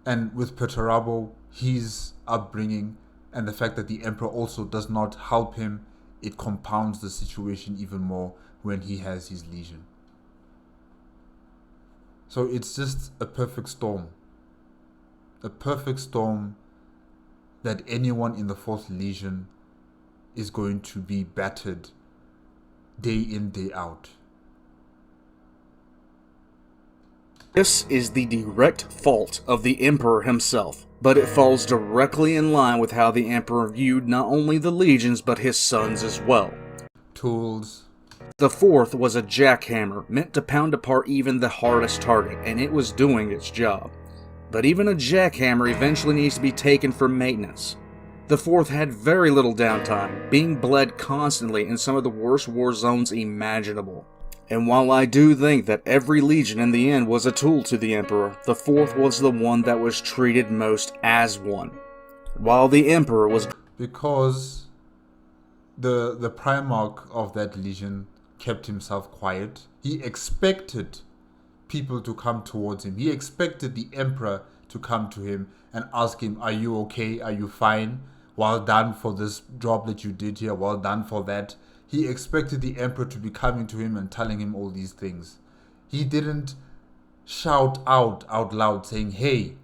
And with Perturabo, his upbringing and the fact that the Emperor also does not help him, it compounds the situation even more when he has his legion. So it's just a perfect storm. A perfect storm that anyone in the 4th Legion is going to be battered day in, day out. This is the direct fault of the Emperor himself, but it falls directly in line with how the Emperor viewed not only the legions but his sons as well. Tools. The 4th was a jackhammer meant to pound apart even the hardest target, and it was doing its job. But even a jackhammer eventually needs to be taken for maintenance. The 4th had very little downtime, being bled constantly in some of the worst war zones imaginable. And while I do think that every legion in the end was a tool to the Emperor, the 4th was the one that was treated most as one. While the Emperor was... Because the Primarch of that legion kept himself quiet. He expected people to come towards him. He expected the Emperor to come to him and ask him, "Are you okay? Are you fine? Well done for this job that you did here. Well done for that." He expected the Emperor to be coming to him and telling him all these things. He didn't shout out loud saying, "Hey,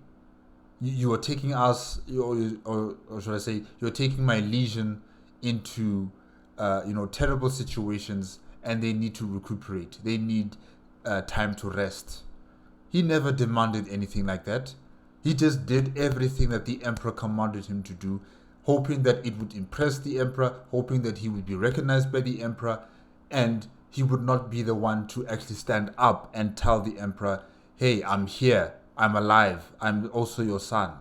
you are taking us, or should I say, you're taking my legion into, terrible situations, and they need to recuperate. They need time to rest. He never demanded anything like that. He just did everything that the emperor commanded him to do, hoping that it would impress the emperor, hoping that he would be recognized by the emperor, and he would not be the one to actually stand up and tell the emperor, hey, I'm here, I'm alive, I'm also your son,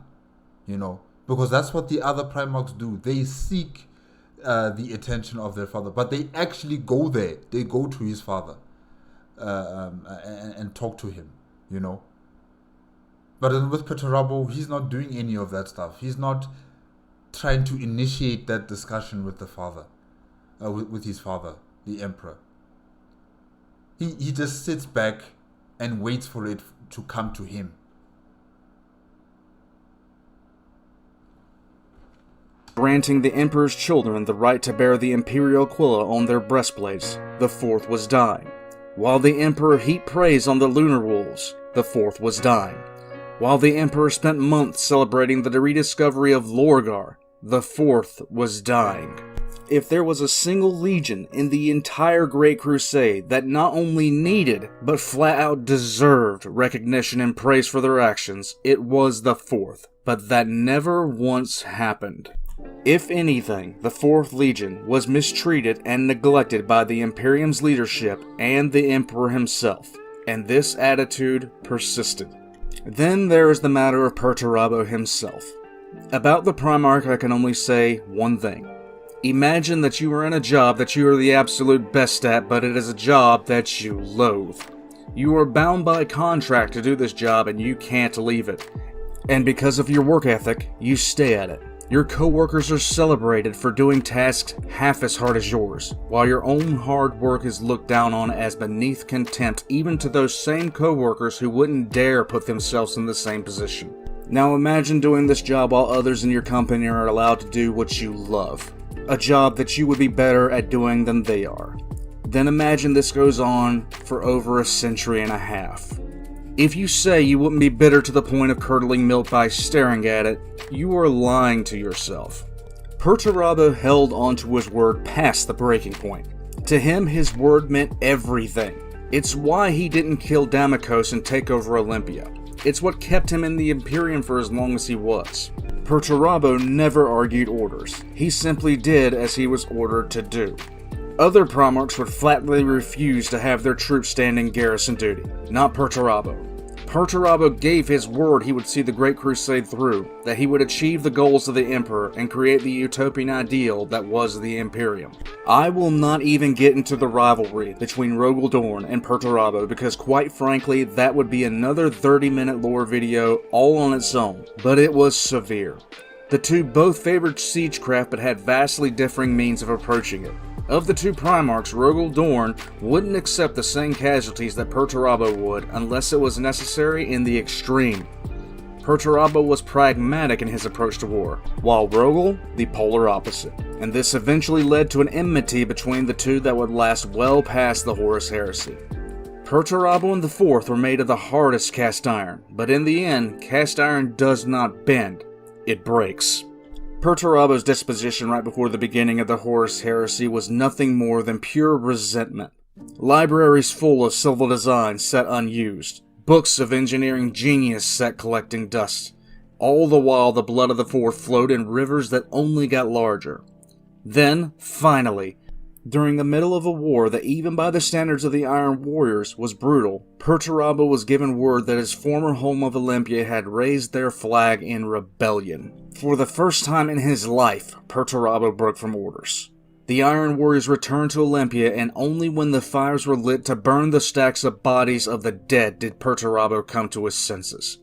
because that's what the other Primarchs do. They seek the attention of their father, but they actually go there. They go to his father and talk to him, But then with Perturabo, he's not doing any of that stuff. He's not trying to initiate that discussion with the father, with his father, the emperor. He just sits back and waits for it to come to him. Granting the Emperor's children the right to bear the Imperial Aquila on their breastplates, the fourth was dying. While the Emperor heaped praise on the Lunar Wolves, the fourth was dying. While the Emperor spent months celebrating the rediscovery of Lorgar, the fourth was dying. If there was a single legion in the entire Great Crusade that not only needed, but flat out deserved recognition and praise for their actions, it was the fourth. But that never once happened. If anything, the 4th Legion was mistreated and neglected by the Imperium's leadership and the Emperor himself, and this attitude persisted. Then there is the matter of Perturabo himself. About the Primarch, I can only say one thing. Imagine that you are in a job that you are the absolute best at, but it is a job that you loathe. You are bound by contract to do this job and you can't leave it. And because of your work ethic, you stay at it. Your coworkers are celebrated for doing tasks half as hard as yours, while your own hard work is looked down on as beneath contempt even to those same coworkers who wouldn't dare put themselves in the same position. Now imagine doing this job while others in your company are allowed to do what you love. A job that you would be better at doing than they are. Then imagine this goes on for over a century and a half. If you say you wouldn't be bitter to the point of curdling milk by staring at it, you are lying to yourself. Perturabo held onto his word past the breaking point. To him, his word meant everything. It's why he didn't kill Damokos and take over Olympia. It's what kept him in the Imperium for as long as he was. Perturabo never argued orders. He simply did as he was ordered to do. Other Primarchs would flatly refuse to have their troops stand in garrison duty. Not Perturabo. Perturabo gave his word he would see the Great Crusade through, that he would achieve the goals of the Emperor and create the utopian ideal that was the Imperium. I will not even get into the rivalry between Rogel Dorn and Perturabo because quite frankly that would be another 30-minute lore video all on its own, but it was severe. The two both favored siegecraft but had vastly differing means of approaching it. Of the two Primarchs, Rogel Dorn wouldn't accept the same casualties that Perturabo would unless it was necessary in the extreme. Perturabo was pragmatic in his approach to war, while Rogel the polar opposite, and this eventually led to an enmity between the two that would last well past the Horus Heresy. Perturabo and the Fourth were made of the hardest cast iron, but in the end, cast iron does not bend, it breaks. Perturabo's disposition right before the beginning of the Horus Heresy was nothing more than pure resentment. Libraries full of civil designs sat unused, books of engineering genius sat collecting dust, all the while the blood of the Fourth flowed in rivers that only got larger. Then, finally, during the middle of a war that even by the standards of the Iron Warriors was brutal, Perturabo was given word that his former home of Olympia had raised their flag in rebellion. For the first time in his life, Perturabo broke from orders. The Iron Warriors returned to Olympia, and only when the fires were lit to burn the stacks of bodies of the dead did Perturabo come to his senses.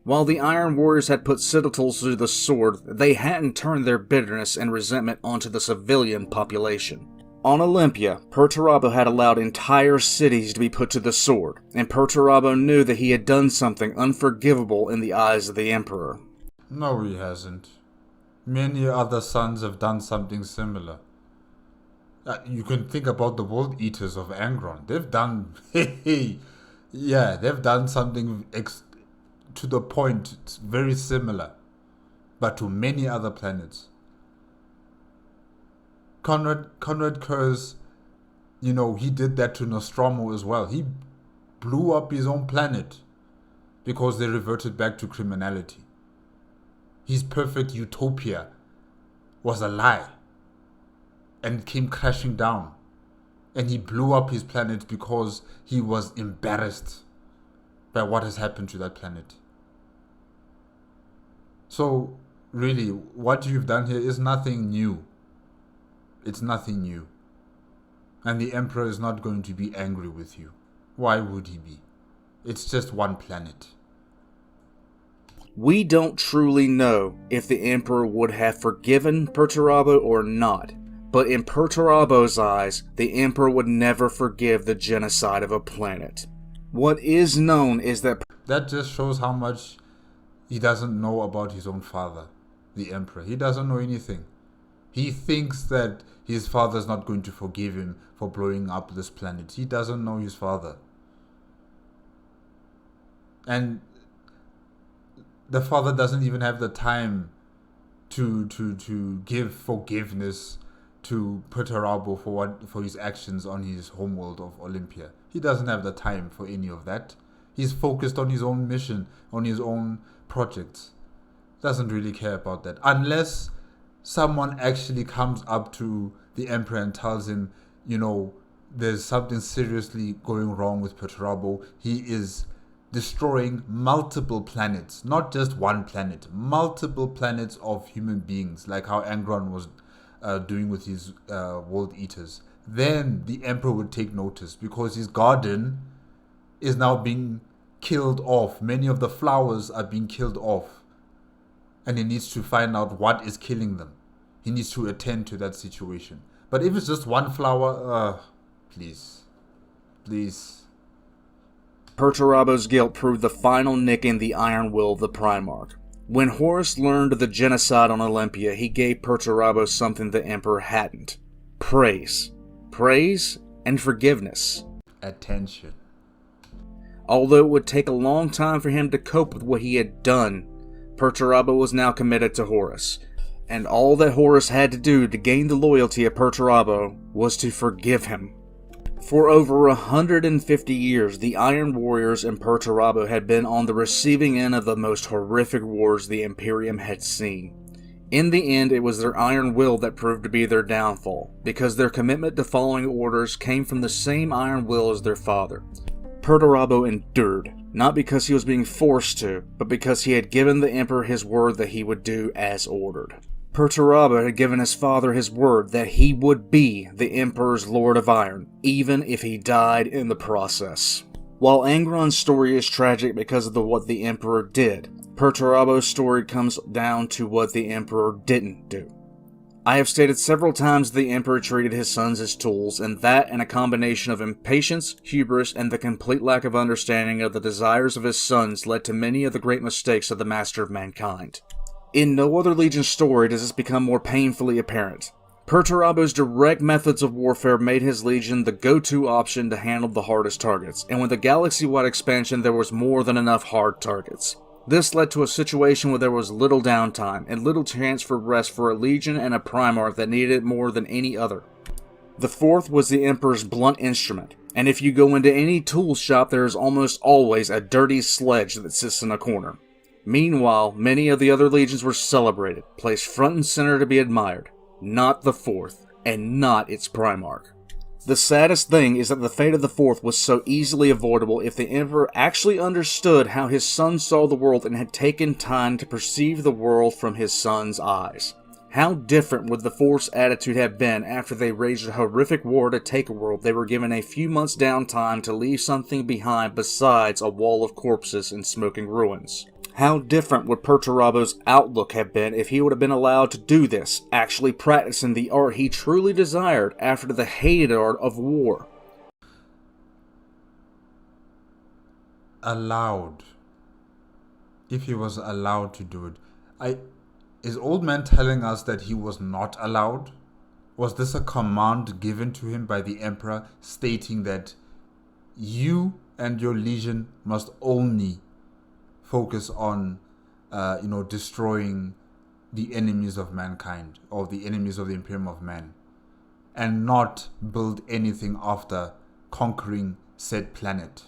While the Iron Warriors had put citadels to the sword, they hadn't turned their bitterness and resentment onto the civilian population. On Olympia, Perturabo had allowed entire cities to be put to the sword, and Perturabo knew that he had done something unforgivable in the eyes of the Emperor. No, he hasn't. Many other sons have done something similar. You can think about the World Eaters of Angron. They've done... they've done something to the point it's very similar, but to many other planets. Conrad Kurz, he did that to Nostromo as well. He blew up his own planet because they reverted back to criminality. His perfect utopia was a lie and came crashing down. And he blew up his planet because he was embarrassed by what has happened to that planet. So, really, what you've done here is nothing new. It's nothing new. And the Emperor is not going to be angry with you. Why would he be? It's just one planet. We don't truly know if the Emperor would have forgiven Perturabo or not, but in Perturabo's eyes, the Emperor would never forgive the genocide of a planet. What is known is that... That just shows how much he doesn't know about his own father, the Emperor. He doesn't know anything. He thinks that his father's not going to forgive him for blowing up this planet. He doesn't know his father. And the father doesn't even have the time to give forgiveness to Perturabo for his actions on his homeworld of Olympia. He doesn't have the time for any of that. He's focused on his own mission, on his own projects. Doesn't really care about that. Unless someone actually comes up to the Emperor and tells him, there's something seriously going wrong with Perturabo. He is destroying multiple planets, not just one planet, multiple planets of human beings, like how Angron was doing with his world eaters. Then the Emperor would take notice, because his garden is now being killed off. Many of the flowers are being killed off, and he needs to find out what is killing them. He needs to attend to that situation. But if it's just one flower, please. Perturabo's guilt proved the final nick in the iron will of the Primarch. When Horus learned of the genocide on Olympia, he gave Perturabo something the Emperor hadn't. Praise. Praise and forgiveness. Attention. Although it would take a long time for him to cope with what he had done, Perturabo was now committed to Horus. And all that Horus had to do to gain the loyalty of Perturabo was to forgive him. For over 150 years, the Iron Warriors and Perturabo had been on the receiving end of the most horrific wars the Imperium had seen. In the end, it was their iron will that proved to be their downfall, because their commitment to following orders came from the same iron will as their father. Perturabo endured, not because he was being forced to, but because he had given the Emperor his word that he would do as ordered. Perturabo had given his father his word that he would be the Emperor's Lord of Iron, even if he died in the process. While Angron's story is tragic because of what the Emperor did, Perturabo's story comes down to what the Emperor didn't do. I have stated several times the Emperor treated his sons as tools, and that and a combination of impatience, hubris, and the complete lack of understanding of the desires of his sons led to many of the great mistakes of the Master of Mankind. In no other Legion story does this become more painfully apparent. Perturabo's direct methods of warfare made his Legion the go-to option to handle the hardest targets, and with the galaxy-wide expansion there was more than enough hard targets. This led to a situation where there was little downtime, and little chance for rest for a Legion and a Primarch that needed it more than any other. The fourth was the Emperor's blunt instrument, and if you go into any tool shop there is almost always a dirty sledge that sits in a corner. Meanwhile, many of the other legions were celebrated, placed front and center to be admired. Not the fourth, and not its Primarch. The saddest thing is that the fate of the fourth was so easily avoidable if the Emperor actually understood how his son saw the world and had taken time to perceive the world from his son's eyes. How different would the fourth's attitude have been after they waged a horrific war to take a world they were given a few months downtime to leave something behind besides a wall of corpses and smoking ruins? How different would Perturabo's outlook have been if he would have been allowed to do this, actually practicing the art he truly desired after the hated art of war? Allowed. If he was allowed to do it. Is Old Man telling us that he was not allowed? Was this a command given to him by the Emperor stating that you and your Legion must only focus on, destroying the enemies of mankind, or the enemies of the Imperium of Man? and not build anything after conquering said planet.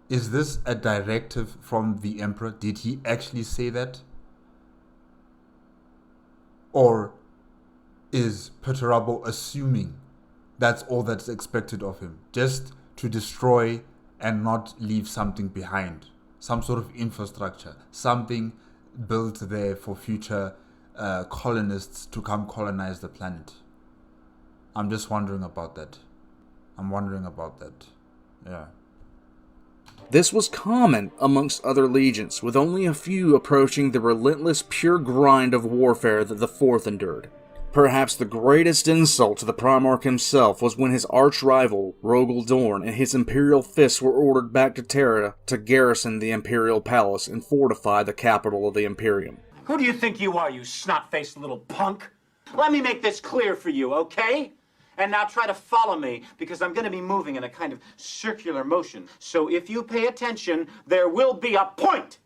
Is this a directive from the Emperor? Did he actually say that? Or is Perturabo assuming that's all that's expected of him? Just to destroy and not leave something behind. Some sort of infrastructure. Something built there for future colonists to come colonize the planet. I'm just wondering about that. Yeah. This was common amongst other legions, with only a few approaching the relentless pure grind of warfare that the Fourth endured. Perhaps the greatest insult to the Primarch himself was when his arch-rival, Rogel Dorn, and his Imperial fists were ordered back to Terra to garrison the Imperial Palace and fortify the capital of the Imperium. Who do you think you are, you snot-faced little punk? Let me make this clear for you, okay? And now try to follow me, because I'm going to be moving in a kind of circular motion. So if you pay attention, there will be a point.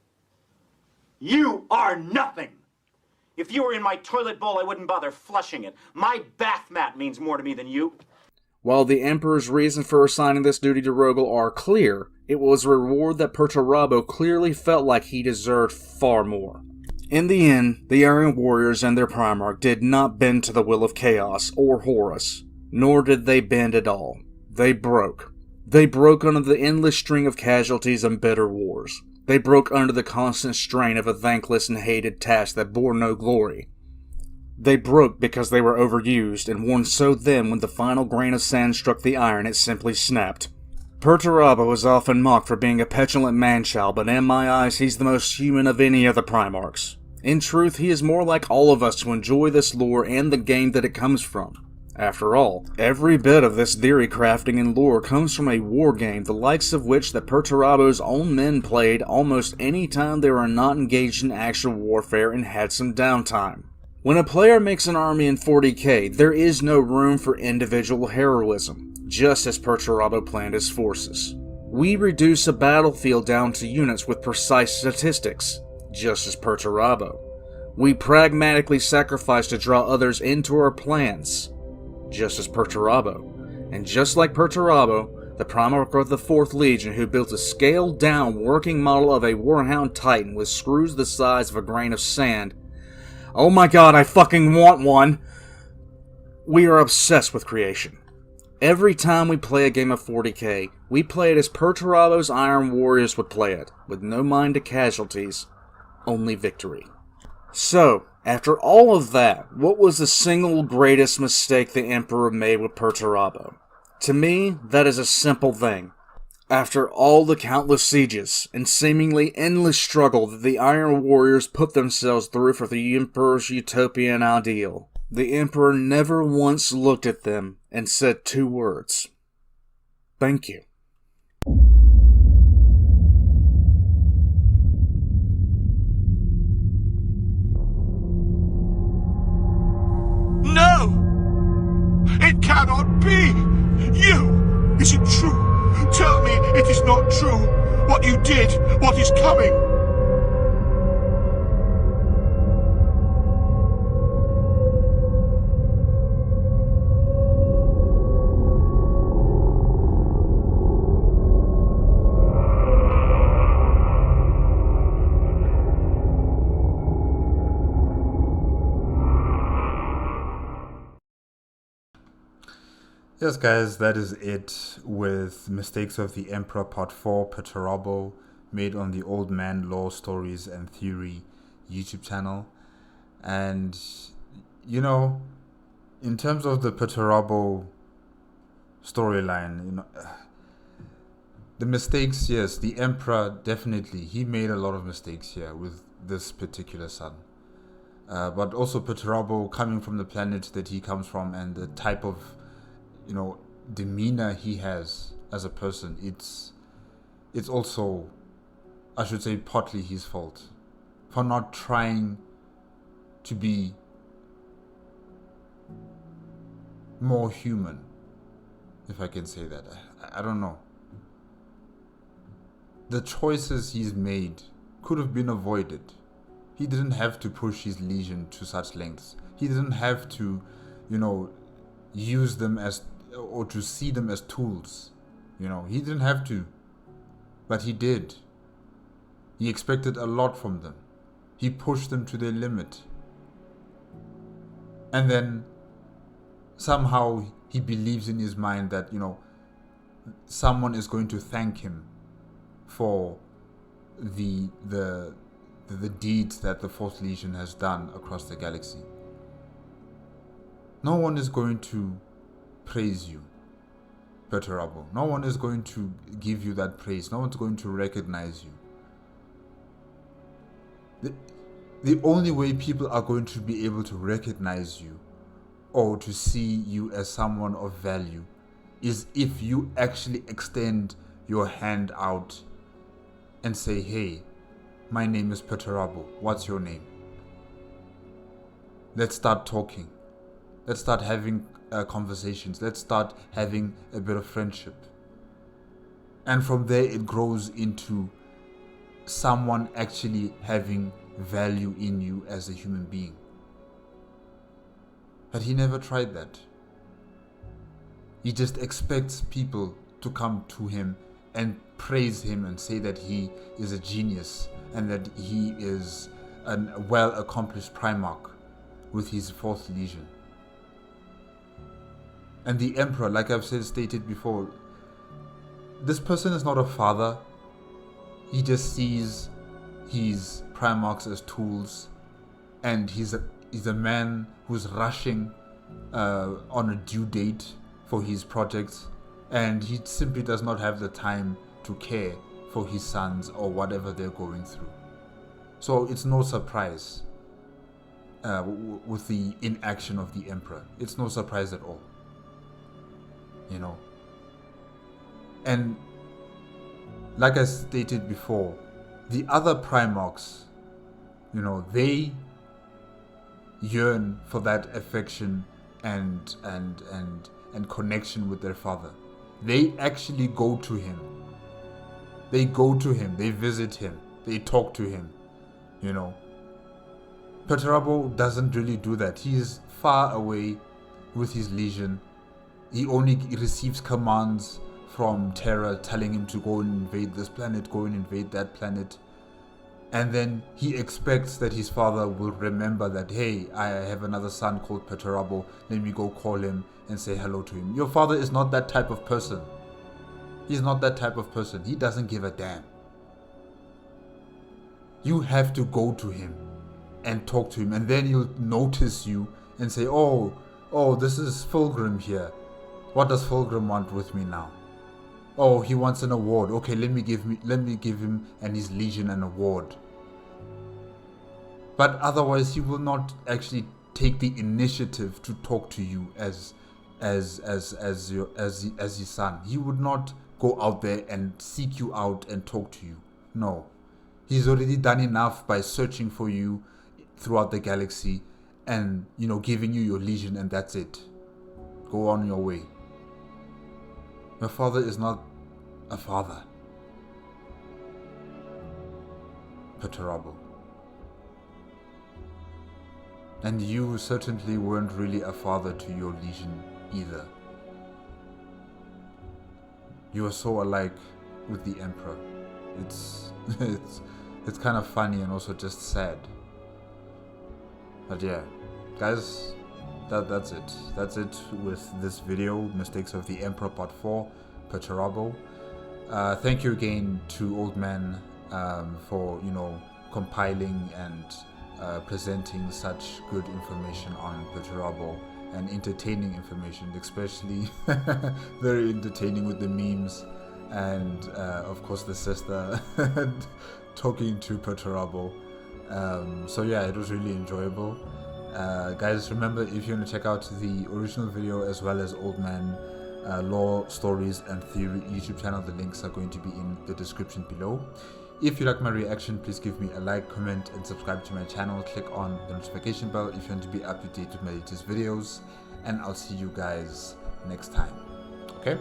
You are nothing. If you were in my toilet bowl, I wouldn't bother flushing it. My bath mat means more to me than you. While the Emperor's reason for assigning this duty to Rogel are clear, it was a reward that Perturabo clearly felt like he deserved far more. In the end, the Iron Warriors and their Primarch did not bend to the will of Chaos or Horus, nor did they bend at all. They broke. They broke under the endless string of casualties and bitter wars. They broke under the constant strain of a thankless and hated task that bore no glory. They broke because they were overused and worn so thin when the final grain of sand struck the iron it simply snapped. Perturabo is often mocked for being a petulant man-child, but in my eyes he's the most human of any of the Primarchs. In truth, he is more like all of us to enjoy this lore and the game that it comes from. After all, every bit of this theory crafting and lore comes from a war game, the likes of which that Perturabo's own men played almost any time they were not engaged in actual warfare and had some downtime. When a player makes an army in 40k, there is no room for individual heroism, just as Perturabo planned his forces. We reduce a battlefield down to units with precise statistics, just as Perturabo. We pragmatically sacrifice to draw others into our plans, just as Perturabo. And just like Perturabo, the Primarch of the 4th Legion who built a scaled-down working model of a Warhound Titan with screws the size of a grain of sand. Oh my god, I fucking want one! We are obsessed with creation. Every time we play a game of 40k, we play it as Perturabo's Iron Warriors would play it, with no mind to casualties, only victory. So, after all of that, what was the single greatest mistake the Emperor made with Perturabo? To me, that is a simple thing. After all the countless sieges and seemingly endless struggle that the Iron Warriors put themselves through for the Emperor's utopian ideal, the Emperor never once looked at them and said 2 words. Thank you. No! It cannot be! You! Is it true? Tell me it is not true! What you did, what is coming! Yes, guys, that is it with Mistakes of the Emperor Part 4, Perturabo, made on the Old Man Lore Stories and Theory YouTube channel. And, you know, in terms of the Perturabo storyline, you know, the mistakes, yes, the Emperor definitely, he made a lot of mistakes here with this particular son. But also Perturabo coming from the planet that he comes from and the type of, you know, demeanor he has as a person, it's also, I should say, partly his fault for not trying to be more human, if I can say that. I don't know. The choices he's made could have been avoided. He didn't have to push his legion to such lengths. He didn't have to use them as, or to see them as tools. He didn't have to, but he did. He expected a lot from them. He pushed them to their limit. And then somehow he believes in his mind that, someone is going to thank him for the deeds that the Fourth Legion has done across the galaxy. No one is going to praise you, Perturabo. No one is going to give you that praise. No one's going to recognize you. The only way people are going to be able to recognize you or to see you as someone of value is if you actually extend your hand out and say, hey, my name is Perturabo. What's your name? Let's start talking. Let's start having conversations. Let's start having a bit of friendship. And from there it grows into someone actually having value in you as a human being. But he never tried that. He just expects people to come to him and praise him and say that he is a genius and that he is a well-accomplished Primarch with his Fourth Legion. And the Emperor, like I've stated before, this person is not a father. He just sees his Primarchs as tools, and he's a man who's rushing on a due date for his projects, and he simply does not have the time to care for his sons or whatever they're going through. So it's no surprise with the inaction of the Emperor. It's no surprise at all. And like I stated before, the other Primarchs, they yearn for that affection and connection with their father. They actually go to him. They go to him. They visit him. They talk to him. Perturabo doesn't really do that. He is far away with his legion. He only receives commands from Terra telling him to go and invade this planet, go and invade that planet. And then he expects that his father will remember that, hey, I have another son called Perturabo. Let me go call him and say hello to him. Your father is not that type of person. He's not that type of person. He doesn't give a damn. You have to go to him and talk to him. And then he'll notice you and say, oh, this is Fulgrim here. What does Fulgrim want with me now? Oh, he wants an award. Okay, let me give him and his legion an award. But otherwise, he will not actually take the initiative to talk to you as his son. He would not go out there and seek you out and talk to you. No, he's already done enough by searching for you throughout the galaxy, and giving you your legion, and that's it. Go on your way. Your father is not a father, Perturabo. And you certainly weren't really a father to your legion either. You are so alike with the Emperor. It's kind of funny and also just sad. But yeah, guys, that's it. That's it with this video, Mistakes of the Emperor Part 4, Perturabo. Thank you again to Old Man for compiling and presenting such good information on Perturabo, and entertaining information, especially very entertaining with the memes, and of course the sister talking to Perturabo. So yeah, it was really enjoyable. Guys, remember, if you want to check out the original video as well as Old Man Lore, Stories and Theory YouTube channel, the links are going to be in the description below. If you like my reaction, please give me a like, comment and subscribe to my channel. Click on the notification bell if you want to be up to date with my latest videos, and I'll see you guys next time. Okay?